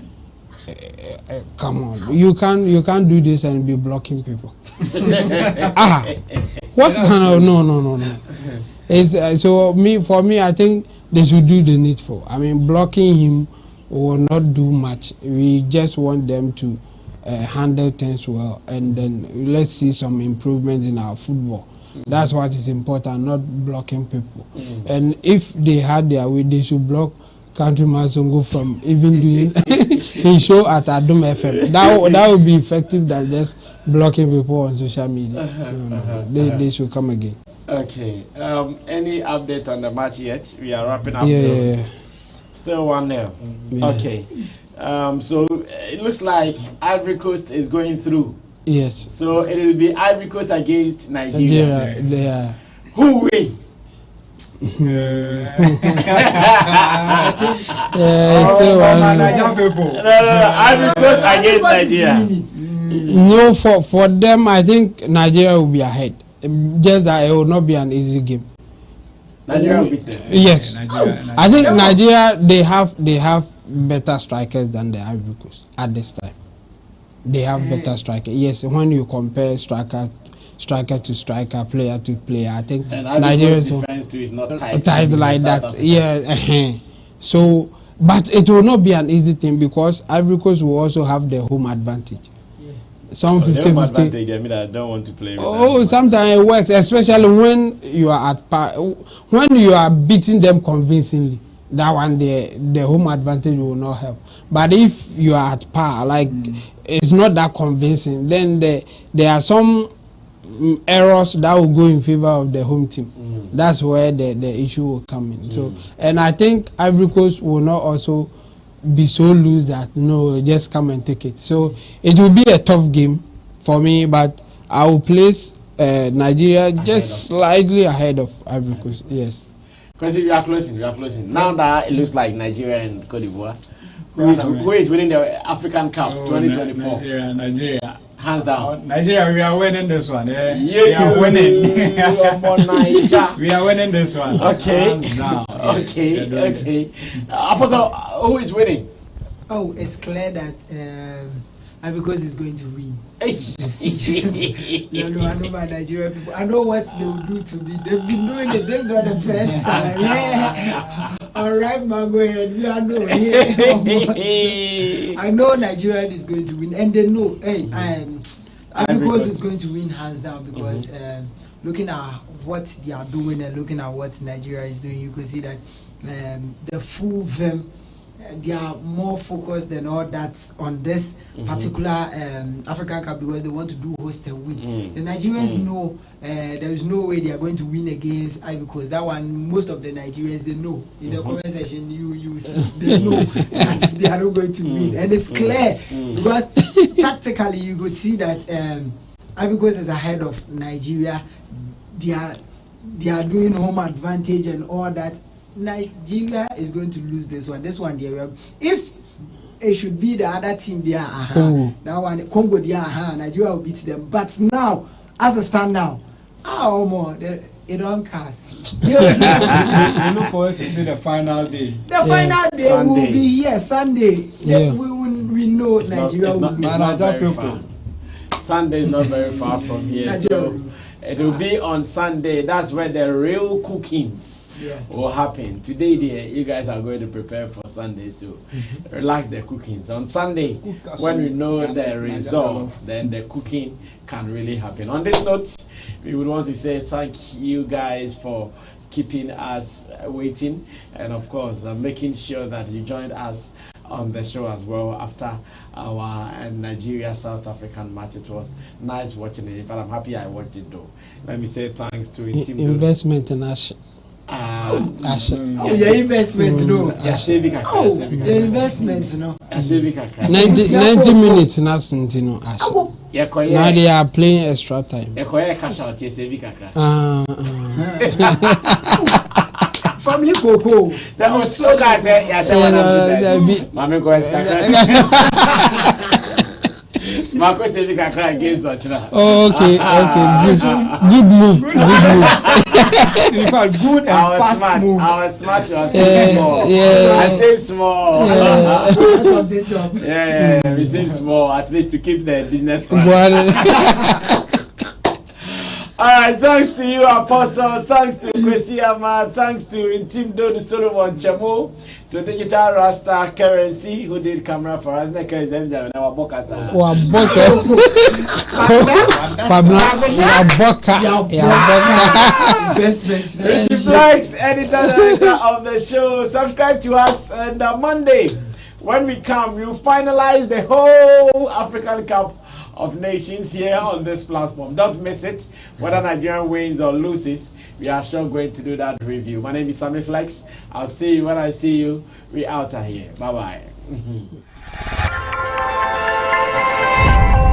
Speaker 7: Come on, you can't do this and be blocking people. What kind of no? It's for me, I think they should do the needful. I mean, blocking him will not do much. We just want them to handle things well, and then let's see some improvement in our football. That's what is important, not blocking people. And if they had their way, they should block Countryman Songo from even doing his show at Adum FM. That would be effective than just blocking people on social media. They should come again.
Speaker 5: Okay. Any update on the match yet? We are wrapping up.
Speaker 7: Yeah.
Speaker 5: Still 1-0. Okay. So it looks like Ivory Coast is going through.
Speaker 7: Yes.
Speaker 5: So it will be Ivory Coast against Nigeria.
Speaker 7: Yeah.
Speaker 5: Who win? Ivory Coast against Nigeria.
Speaker 7: No, for them, I think Nigeria will be ahead. Just that it will not be an easy game.
Speaker 5: Nigeria will beat them.
Speaker 7: Yes, I think Nigeria they have better strikers than the Ivory Coast at this time. They have better strikers. Yes, when you compare striker to striker, player to player, I think Nigeria's
Speaker 5: defense too is not
Speaker 7: tight like that. Yeah. So, but it will not be an easy thing because Ivory Coast will also have the home advantage. Some 50-50.
Speaker 5: I mean, I don't want to play with
Speaker 7: them. Sometimes it works, especially when you are at par. When you are beating them convincingly, that one the home advantage will not help. But if you are at par, like it's not that convincing, then there are some errors that will go in favor of the home team. That's where the issue will come in. So, and I think Ivory Coast will not also be so loose that no, just come and take it. So it will be a tough game for me, but I will place Nigeria just slightly ahead of Ivory Coast. Yes.
Speaker 5: Because we are closing. Now that it looks like Nigeria and Cote d'Ivoire, who is winning the African Cup 2024?
Speaker 8: Nigeria.
Speaker 5: Hands down.
Speaker 8: Nigeria, we are winning this one. We are winning. We are winning this one.
Speaker 5: Okay.
Speaker 8: Hands down.
Speaker 5: Okay. Apostle, who is winning?
Speaker 6: Oh, it's clear that Ivory Coast is going to win. I know my Nigerian people. I know what they will do to me. They've been doing it. This is not the first time. Yeah. All right, man, go ahead. We are know. I know Nigeria is going to win, and they know. Hey, Ivory Coast is going to win hands down because looking at what they are doing and looking at what Nigeria is doing, you can see that the full vim they are more focused than all that on this particular African Cup because they want to do host and win. The Nigerians know there is no way they are going to win against Ivory Coast. That one, most of the Nigerians they know. In the comment section, you see, they know that they are not going to win, and it's clear because tactically you could see that Ivory Coast is ahead of Nigeria. They are doing home advantage and all that. Nigeria is going to lose this one. This one, if it should be the other team, they are that one Congo, they are Nigeria will beat them. But now, as a stand now, it don't cast.
Speaker 8: We look forward to see the final day.
Speaker 6: The final day
Speaker 5: Sunday.
Speaker 6: will be here Sunday.
Speaker 7: Yeah.
Speaker 6: We know Nigeria will lose.
Speaker 5: It's not very far. Sunday is not very far from here,
Speaker 6: Nigeria will
Speaker 5: so
Speaker 6: lose.
Speaker 5: it will be on Sunday. That's where the real cookings will happen. Today, you guys are going to prepare for Sunday to relax the cookings. On Sunday, when we know the results, then the cooking can really happen. On this note, we would want to say thank you guys for keeping us waiting, and of course making sure that you joined us on the show as well after our Nigeria South African match. It was nice watching it. In fact, I'm happy I watched it though. Let me say thanks to team
Speaker 7: investment in Ash.
Speaker 6: Your investment, no. Your investment, no.
Speaker 7: 90 minutes, nothing, you know. Ash. Now they are playing extra time.
Speaker 6: Family Coco.
Speaker 7: Okay, good move.
Speaker 8: In fact, good and fast move.
Speaker 5: I was smart. Small. I say small.
Speaker 6: Something job.
Speaker 5: Yeah, we say small at least to keep the business plan. All right, thanks to you, Apostle. Thanks to Kwesi Ama. Thanks to Intimdo the Solomon Chamo. To Digital Rasta Currency, who did camera for us. Next is them there. Our Bokas.
Speaker 6: Investment.
Speaker 5: Richie Blacks, editor director of the show. Subscribe to us on Monday. When we come, we'll finalize the whole African Cup of Nations here on this platform. Don't miss it. Whether Nigeria wins or loses, we are sure going to do that review. My name is Sammy Flex. I'll see you when I see you. We out of here. Bye-bye.